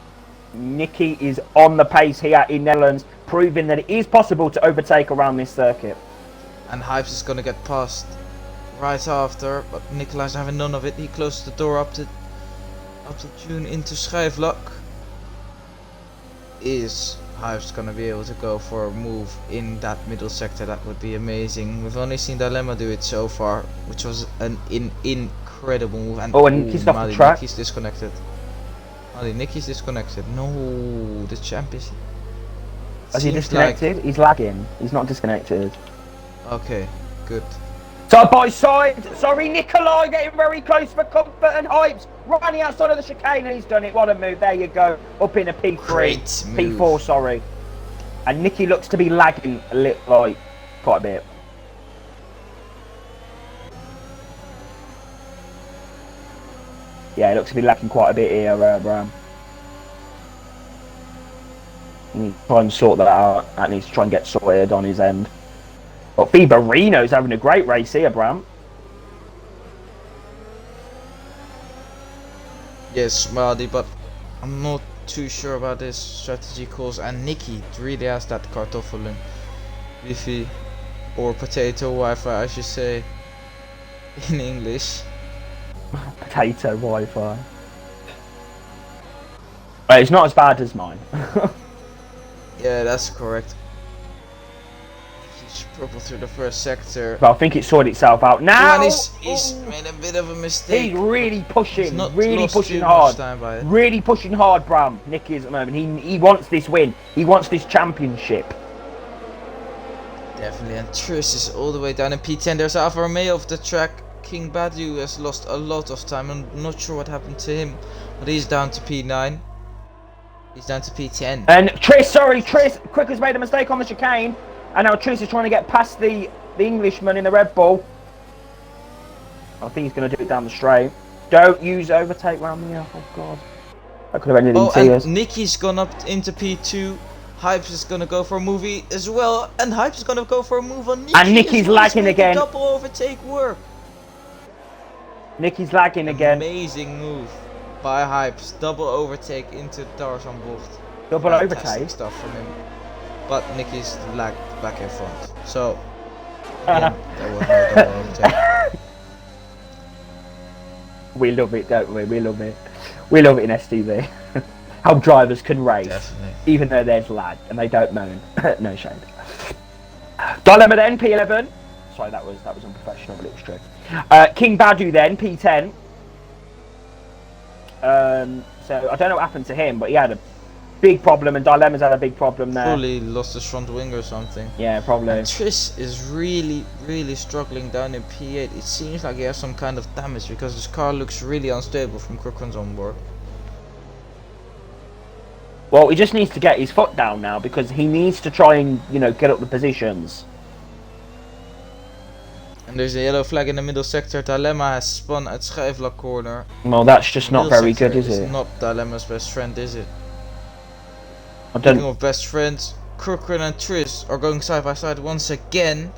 Nicky is on the pace here in Netherlands, proving that it is possible to overtake around this circuit. And Hypes is gonna get past right after, but Nikolai's having none of it. He closes the door up to June into Schijfvlak. Is Hypes gonna be able to go for a move in that middle sector? That would be amazing. We've only seen Dilemma do it so far, which was an incredible move. And Oh, and Nicky's off the Mali, track. Nicky's disconnected. Nicky's disconnected. No, the champ is. Is he seems disconnected? He's lagging. He's not disconnected. Like, okay, good. Side by side. Sorry, Nikolai getting very close for comfort and Hypes. Right on the outside of the chicane, and he's done it. What a move. There you go. Up in a P3. Great move. P4, sorry. And Nicky looks to be lagging a little, like, quite a bit. Yeah, it looks to be lacking quite a bit here, Bram. Need to try and sort that out. That needs to try and get sorted on his end. But Reno's having a great race here, Bram. Yes, Mardy, but I'm not too sure about this strategy calls. And Nicky really has that kartoffelen, wifi, or potato Wi-Fi, I should say, in English. Potato Wi-Fi. But it's not as bad as mine. Yeah, that's correct. He's purple through the first sector. But I think it sorted itself out. Now And he's made a bit of a mistake. he's really pushing, He's not really lost pushing too hard. much time by it. Really pushing hard, Bram. Nicky is at the moment. He wants this win. He wants this championship. Definitely, and Tris is all the way down in P10. There's Alfa Romeo off the track. King Badu has lost a lot of time. I'm not sure what happened to him, but he's down to P9. He's down to P10. And Tris, Quick has made a mistake on the chicane. And now Tris is trying to get past the Englishman in the Red Bull. I think he's going to do it down the straight. Don't use overtake round me. Oh, God. That could have ended in tears. And Nicky's gone up into P2. Hypes is gonna go for a movie as well, and Hypes is gonna go for a move on Nicky. And Nicky's as well. lagging He's making again. Double overtake work. Nicky's lagging again. Amazing move by Hypes. Double overtake into Tarzan Bocht. Double Fantastic overtake. stuff from him. But Nicky's lagged back and front. So again, there was no double overtake. We love it, don't we? We love it. We love it in STB. how drivers can race, Definitely. even though there's lag and they don't moan. No shame. Dilemma then, P11. Sorry, that was unprofessional, but it was true. King Badu then, P10. So I don't know what happened to him, but he had a big problem, and Dilemma's had a big problem there. Probably lost his front wing or something. Yeah, probably. And Tris is really, really struggling down in P8. It seems like he has some kind of damage because his car looks really unstable from Crooken's onboard. Well, he just needs to get his foot down now because he needs to try and, get up the positions. And there's a yellow flag in the middle sector. Dilemma has spun at Schijfvlak corner. Well, that's just not very good, is It's it? not Dilemma's best friend, is it? I don't. Speaking of best friends, Crooken and Tris are going side by side once again.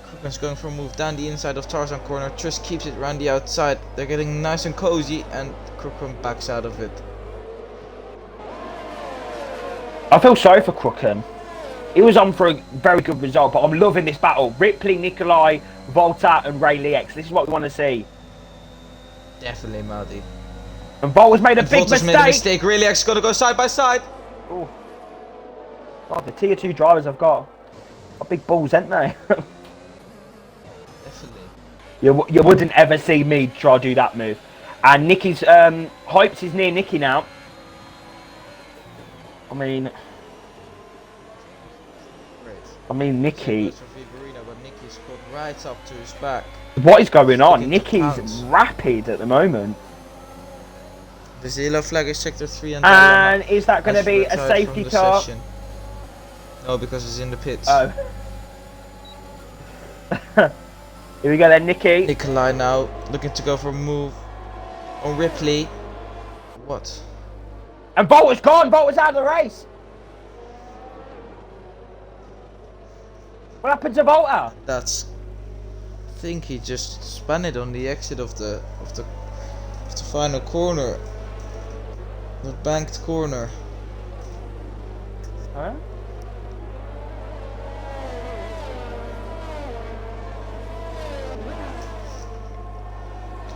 Crooken's going for a move down the inside of Tarzan corner. Tris keeps it around the outside. They're getting nice and cozy, and Crooken backs out of it. I feel sorry for Crooken. He was on for a very good result, but I'm loving this battle. Ripley, Nikolai, Volta, and Ray Lex. This is what we want to see. Definitely, Maudie. And Volta's made a big Volta's mistake. made a mistake. Really, X got to go side by side. Oh, God, the tier 2 drivers have got big balls, ain't they? Definitely. You wouldn't ever see me try to do that move. And Nicky's Hypes is near Nicky now. I mean, Nicky. But Nicky's caught right up to his back. What is going on? Looking to Nicky's pounce. rapid at the moment. The yellow flag is sector 3 and And Dilemma is that going to has be a retired safety from the car? session. No, because it's in the pits. Oh. Here we go then, Nicky. Nikolai now looking to go for a move on Ripley. What? And Volta's gone. Volta's out of the race. What happened to Volta? That's. I think he just spun it on the exit of the final corner. The banked corner. Huh?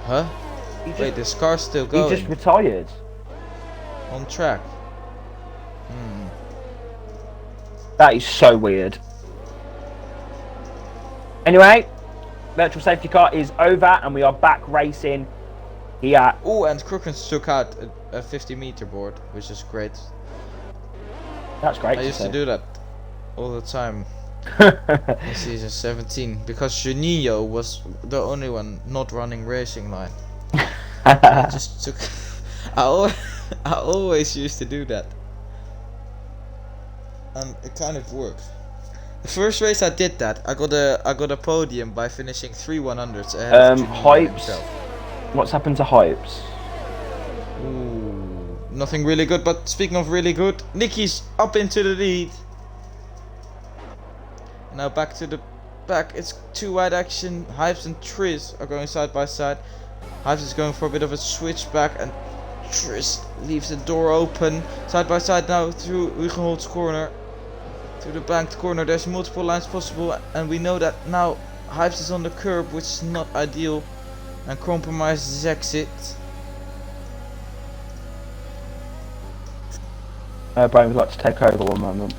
Huh? Wait, this car's still going. He just retired. On track. That is so weird. Anyway, virtual safety car is over and we are back racing here. Oh, and Crookens took out a 50-meter board, which is great. That's great. I used to do that all the time in season 17 because Juninho was the only one not running racing line. I just took. I always used to do that, and it kind of worked. The first race I did that, I got a podium by finishing 3 100s ahead of Juninho Hypes. himself. What's happened to Hypes? Ooh, nothing really good. But speaking of really good, Nicky's up into the lead. Now back to the back. It's 2 wide action. Hypes and Tris are going side by side. Hypes is going for a bit of a switchback, and Tris leaves the door open. Side by side now through Ugenholt's corner. To the banked corner. There's multiple lines possible, and we know that now Hypes is on the curb, which is not ideal, and compromises his exit. Brian would like to take over one moment.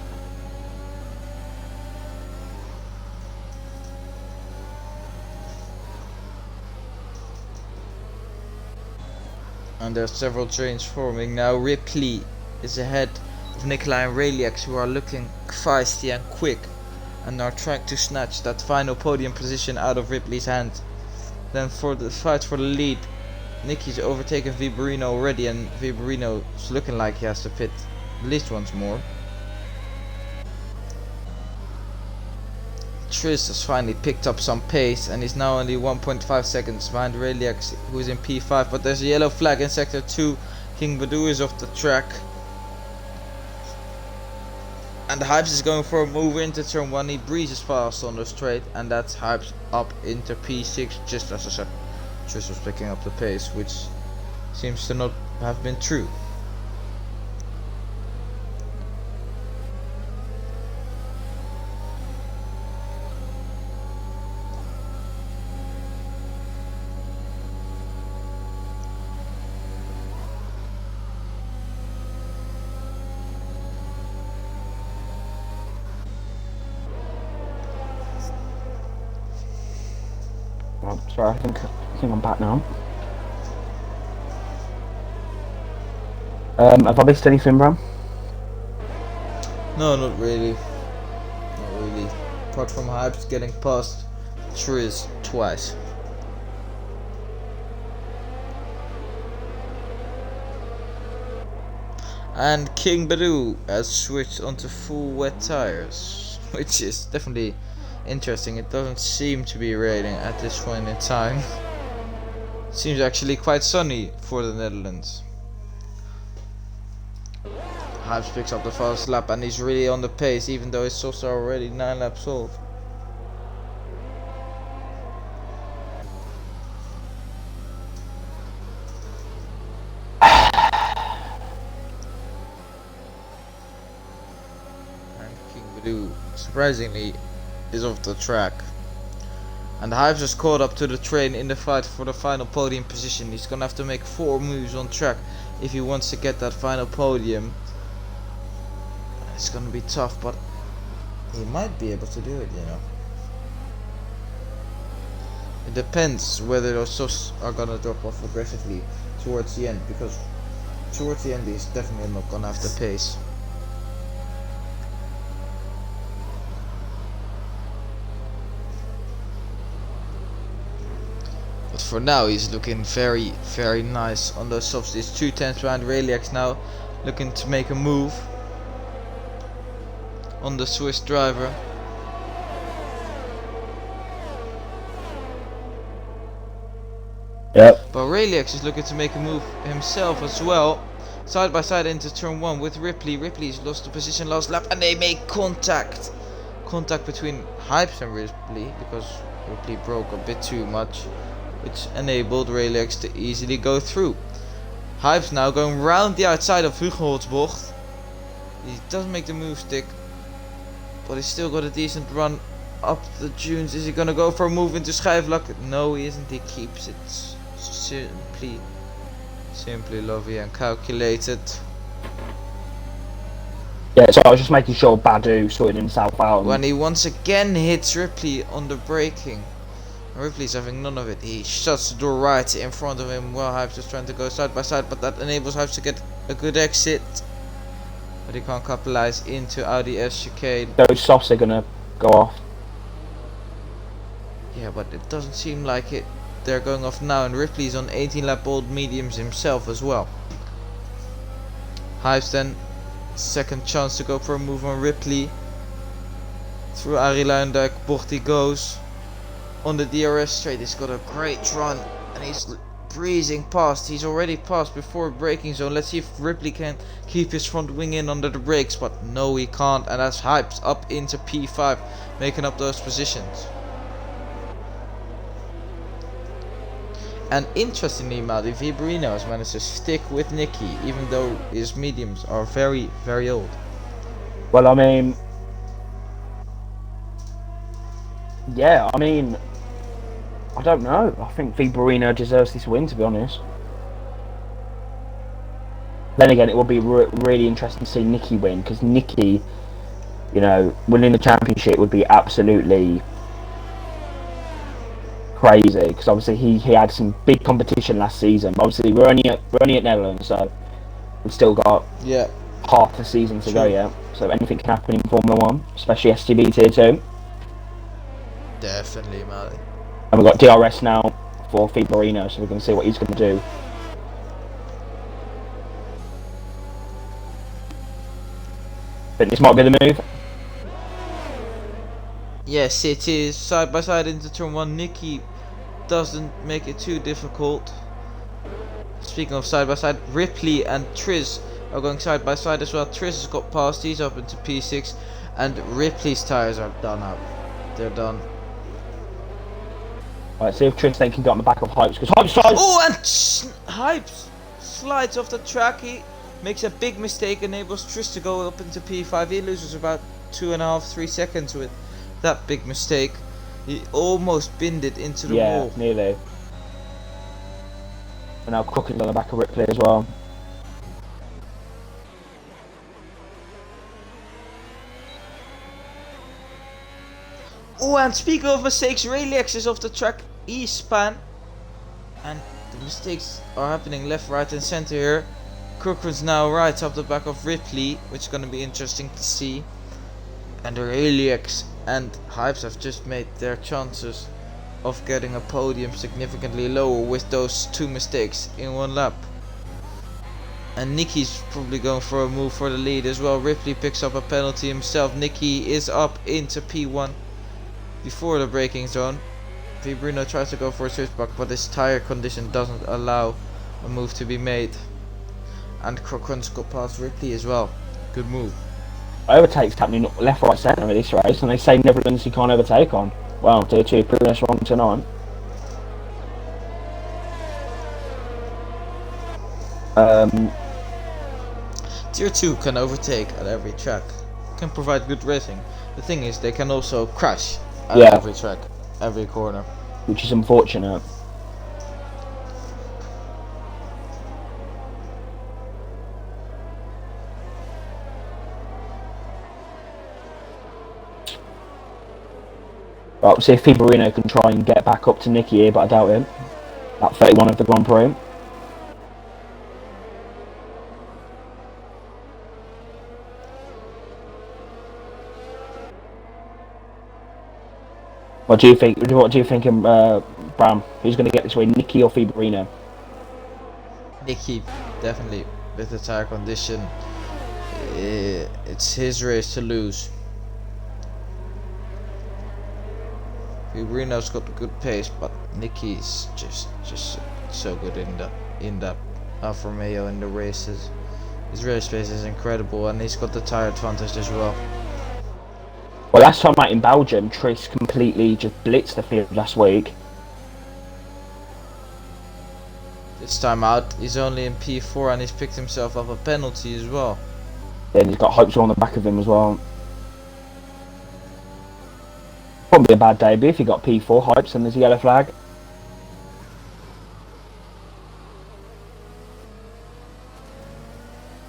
And there's several trains forming now. Ripley is ahead of Nikolai and Raylex, who are looking feisty and quick and are trying to snatch that final podium position out of Ripley's hand. Then for the fight for the lead, Nicky's overtaken Viborino already, and Viborino's looking like he has to pit at least once more. Tris has finally picked up some pace and is now only 1.5 seconds behind Raylex, who is in P5, but there's a yellow flag in sector 2. King Badu is off the track. And Hypes is going for a move into turn 1. He breezes past on the straight, and that's Hypes up into P6, just as I said. Tris was picking up the pace, which seems to not have been true. Oh, sorry, I think I'm back now. Have I missed anything, Bram? No, not really. Not really. Apart from Hypes getting past Triz twice. And King Badoo has switched onto full wet tires, which is definitely interesting. It doesn't seem to be raining at this point in time. Seems actually quite sunny for the Netherlands. Hypes picks up the fast lap and he's really on the pace, even though his softs are already 9 laps old. And King Badoo, surprisingly, is off the track. And Hypes is caught up to the train in the fight for the final podium position. He's gonna have to make 4 moves on track if he wants to get that final podium. It's gonna be tough, but he might be able to do it, you know. It depends whether those softs are gonna drop off aggressively towards the end, because towards the end he's definitely not gonna have the pace. But for now he's looking very, very nice on those softs. He's 2/10 behind Reliax now, looking to make a move on the Swiss driver. Yep. But Reliax is looking to make a move himself as well. Side by side into turn 1 with Ripley. Ripley's lost the position last lap and they make contact. Contact between Hypes and Ripley, because Ripley broke a bit too much, which enabled Reliax to easily go through. Hypes now going round the outside of Hugenholzbocht. He doesn't make the move stick, but he's still got a decent run up the dunes. Is he gonna go for a move into Schijfvlak? No, he isn't. He keeps it simply lovely and calculated. Yeah, so I was just making sure Badoo sorted himself out. When he once again hits Ripley on the braking, Ripley's having none of it. He shuts the door right in front of him while Hypes is trying to go side by side, but that enables Hypes to get a good exit. But he can't capitalize into Audi S chicane. Those softs are gonna go off. Yeah, but it doesn't seem like it. They're going off now, and Ripley's on 18 lap old mediums himself as well. Hypes then, second chance to go for a move on Ripley. Through Arie Luijendijk, bocht he goes. On the DRS straight, he's got a great run, and he's breezing past. He's already passed before braking zone. Let's see if Ripley can keep his front wing in under the brakes, but no, he can't, and that's Hypes up into P5, making up those positions. And interestingly, Maddie Viborino has managed to stick with Nicky, even though his mediums are very, very old. Well, I mean, yeah, I don't know. I think Viborino deserves this win, to be honest. Then again, it will be really interesting to see Nicky win, because Nicky, you know, winning the championship would be absolutely crazy, because obviously he had some big competition last season. But obviously we're only at Netherlands, so we've still got half the season to go yet. So anything can happen in Formula 1, especially STB Tier 2. Definitely, man. And we've got DRS now for Viborino, so we're going to see what he's going to do. But this might be the move. Yes, it is. Side by side into turn 1. Nicky doesn't make it too difficult. Speaking of side by side, Ripley and Triz are going side by side as well. Triz has got past, he's up into P6, and Ripley's tires are done up. They're done. Alright, see if Triz then can get on the back of Hypes, because Hypes tries. Oh, and Hypes slides off the track. He makes a big mistake, enables Triz to go up into P5. He loses about 2.5-3 seconds with that big mistake. He almost binned it into the wall. Yeah, nearly. And now Crooked on the back of Ripley as well. Oh, and speaking of mistakes, Reliax is off the track E-span, and the mistakes are happening left, right and center here. Cochrane's now right up the back of Ripley, which is going to be interesting to see. And Aureliax and Hypes have just made their chances of getting a podium significantly lower with those 2 mistakes in 1 lap. And Nicky's probably going for a move for the lead as well. Ripley picks up a penalty himself. Nicky is up into P1 before the braking zone. Bruno tries to go for a switchback, but his tire condition doesn't allow a move to be made. And Cochrane's got past Ripley as well. Good move. Overtakes happening left, right, centre in this race, and they say Netherlands you can't overtake on. Well, Tier 2 proving us wrong tonight. Tier 2 can overtake at every track, can provide good racing. The thing is, they can also crash at every track, every corner. Which is unfortunate. Right, we'll see if Fiorino can try and get back up to Nicky here, but I doubt it. At 31 of the Grand Prix. What do you think? What do you think, Bram? Who's going to get this way, Nicky or Fiorino? Nicky, definitely. With the tire condition, it's his race to lose. Fiorino's got a good pace, but Nicky's just so good in that Alfa Romeo in the races. His race pace is incredible, and he's got the tire advantage as well. Well, last time out in Belgium, Tris completely just blitzed the field last week. This time out, he's only in P4 and he's picked himself up a penalty as well. Then he's got Hopes on the back of him as well. Probably a bad debut if he got P4 Hypes and there's a yellow flag.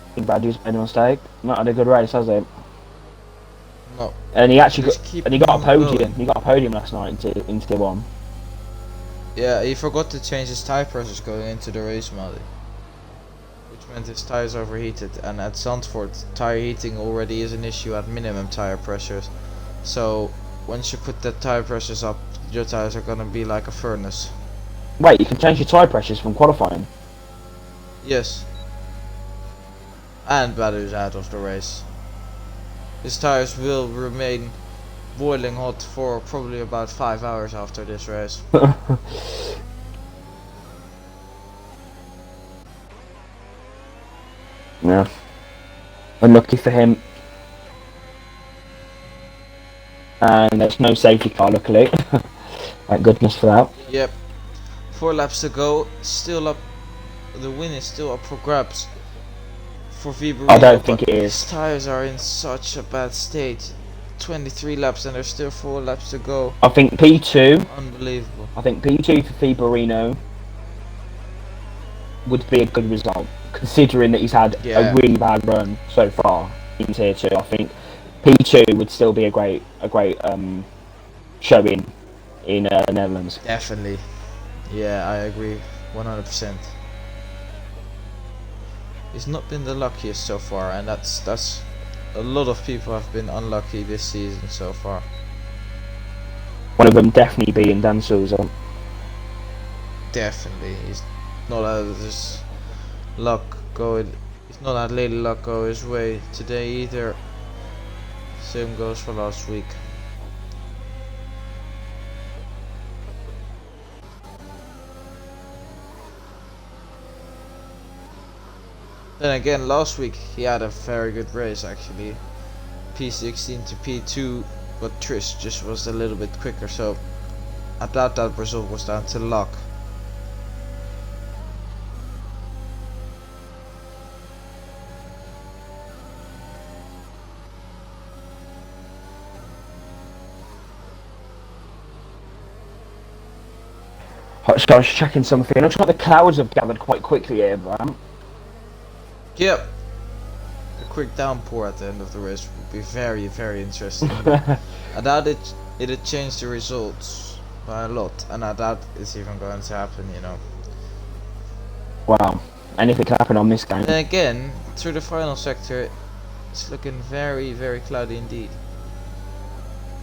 I think Badger's made a mistake. Not had a good race, has he? No. And he actually got a podium. Going. He got a podium last night into Tier 1. Yeah, he forgot to change his tire pressures going into the race, Mali. Which meant his tires overheated, and at Zandvoort, tire heating already is an issue at minimum tire pressures. So once you put the tire pressures up, your tires are gonna be like a furnace. Wait, you can change your tire pressures from qualifying? Yes. And Badu's out of the race. His tires will remain boiling hot for probably about 5 hours after this race. Yeah. Unlucky for him. And there's no safety car, luckily. Thank goodness for that. Yep. 4 laps to go. Still up. The win is still up for grabs for Viborino. I don't think it is. His tires are in such a bad state. 23 laps and there's still 4 laps to go. I think P2. Unbelievable. I think P2 for Fiorino would be a good result, considering that he's had a really bad run so far in Tier 2. I think P2 would still be a great showing in the Netherlands. Definitely. Yeah, I agree 100%. He's not been the luckiest so far, and that's a lot of people have been unlucky this season so far. One of them definitely being Dan Souza. Definitely, he's not had his luck going. He's not had Lady Luck go his way today either. Same goes for last week. Then again, last week he had a very good race actually. P16 to P2, but Tris just was a little bit quicker, so I doubt that result was down to luck. So I was checking something. It looks like the clouds have gathered quite quickly here, Bram. Yep. A quick downpour at the end of the race would be very, very interesting. I doubt it had changed the results, by a lot, and I doubt it's even going to happen, you know. Wow. Anything can happen on this game. Then again, through the final sector, it's looking very, very cloudy indeed.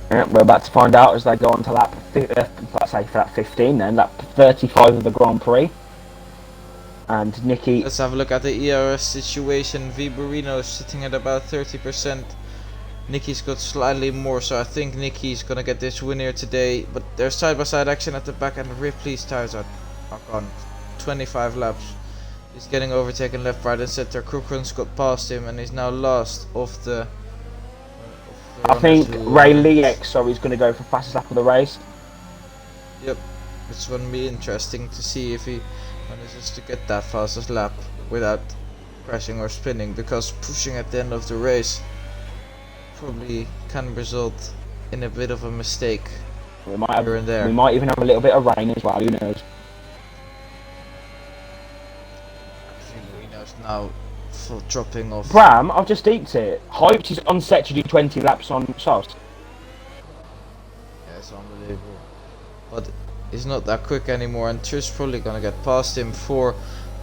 Yeah, we're about to find out as they go on to lap, let's say for lap 15 then, lap 35 of the Grand Prix. And Nicky... Let's have a look at the ERS situation. Viborino is sitting at about 30%. Nicky's got slightly more, so I think Nicky's gonna get this win here today. But there's side-by-side action at the back, and Ripley's tires are gone. 25 laps. He's getting overtaken left, right, and center. Crookrun's got past him, and he's now last of the. I think Ray Lex, is going to go for fastest lap of the race. Yep, it's going to be interesting to see if he manages to get that fastest lap without crashing or spinning, because pushing at the end of the race probably can result in a bit of a mistake We might here and there. We might even have a little bit of rain as well, who knows. Viborino's now full dropping off. Bram, I've just eked it. Hyped is on set to do 20 laps on sauce. Yeah, it's unbelievable. But he's not that quick anymore, and Trish probably gonna get past him for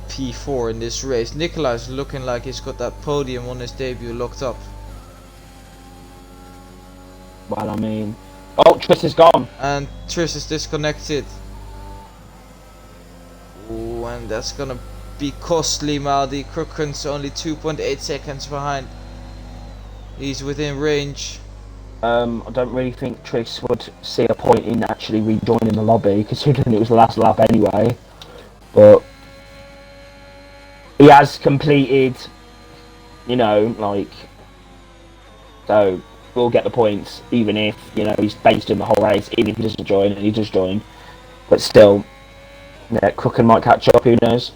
P4 in this race. Nikolai's looking like he's got that podium on his debut locked up. Well, I mean... Oh, Trish is gone. And Trish is disconnected. Ooh, and that's gonna be costly, Maldi. Crookrun's only 2.8 seconds behind. He's within range. I don't really think Trish would see a point in actually rejoining the lobby, considering it was the last lap anyway. But he has completed, you know, like, so we'll get the points, even if, you know, he's based in the whole race, even if he doesn't join, and he does join. But still, yeah, Crookrun might catch up, who knows.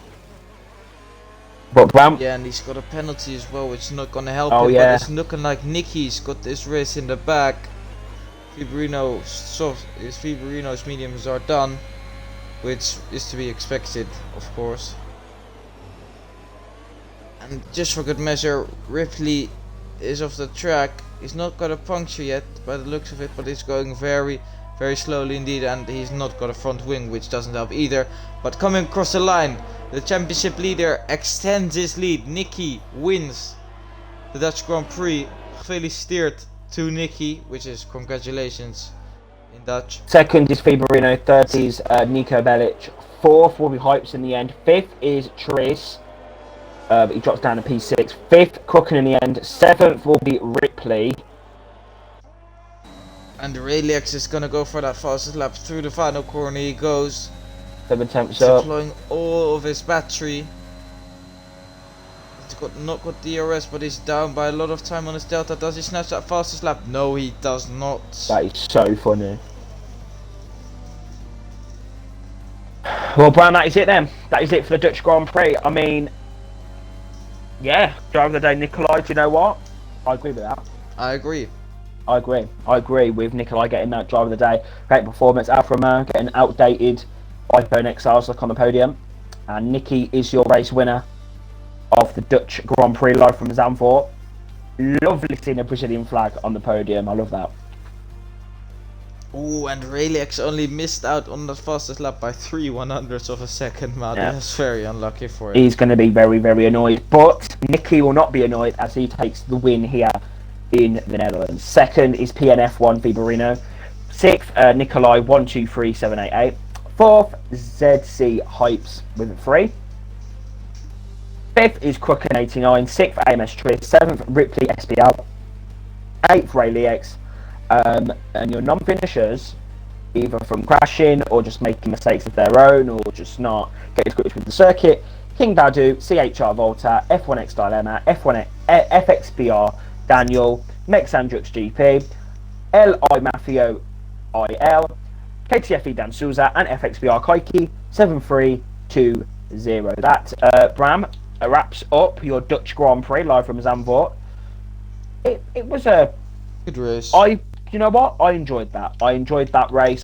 But Bram... Yeah, and he's got a penalty as well, which is not gonna help Oh, him. yeah. But it's looking like Nicky's got this race in the back. Viborino's mediums are done, which is to be expected, of course. And just for good measure, Ripley is off the track. He's not got a puncture yet, by the looks of it, but he's going very, very slowly indeed, and he's not got a front wing, which doesn't help either. But coming across the line, the championship leader extends his lead. Nicky wins the Dutch Grand Prix. Gefeliciteerd to Nicky, which is congratulations in Dutch. Second is Viborino, third is Nico Bellic, fourth will be Hypes in the end, fifth is Tris, he drops down to P6, fifth Crookrun in the end, seventh will be Ripley. And Raylex is gonna go for that fastest lap through the final corner. He goes, 7 temps up. deploying all of his battery. He's not got DRS, but he's down by a lot of time on his delta. Does he snatch that fastest lap? No, he does not. That is so funny. Well, Brown, that is it then. That is it for the Dutch Grand Prix. I mean, yeah, driver of the day, Nikolai. Do you know what? I agree with that. I agree. I agree with Nikolai getting that driver of the day. Great performance. Alfa Romeo getting outdated iPhone XRs look on the podium. And Nicky is your race winner of the Dutch Grand Prix live from Zandvoort. Lovely seeing a Brazilian flag on the podium. I love that. Ooh, and Raylex only missed out on the fastest lap by 3/100ths of a second, man. Yeah. That's very unlucky for him. He's going to be very, very annoyed. But Nicky will not be annoyed as he takes the win here in the Netherlands. Second is PNF1 Viborino. Sixth, Nikolai 123788. Fourth, ZC Hypes with a 3. Fifth is Crookrun 89. Sixth, AMS Tris. Seventh, Ripley SBL. Eighth, Ray Lex. And your non-finishers, either from crashing or just making mistakes of their own or just not getting to grips with the circuit, King Badu, CHR Volta, F1X Dilemma, FXBR Daniel, Mexandrux GP, LI Mafio IL, KTFE Dan Souza, and FXBR Kaiki 7320. That, Bram, wraps up your Dutch Grand Prix live from Zandvoort. It was a Good race. you know what? I enjoyed that. I enjoyed that race.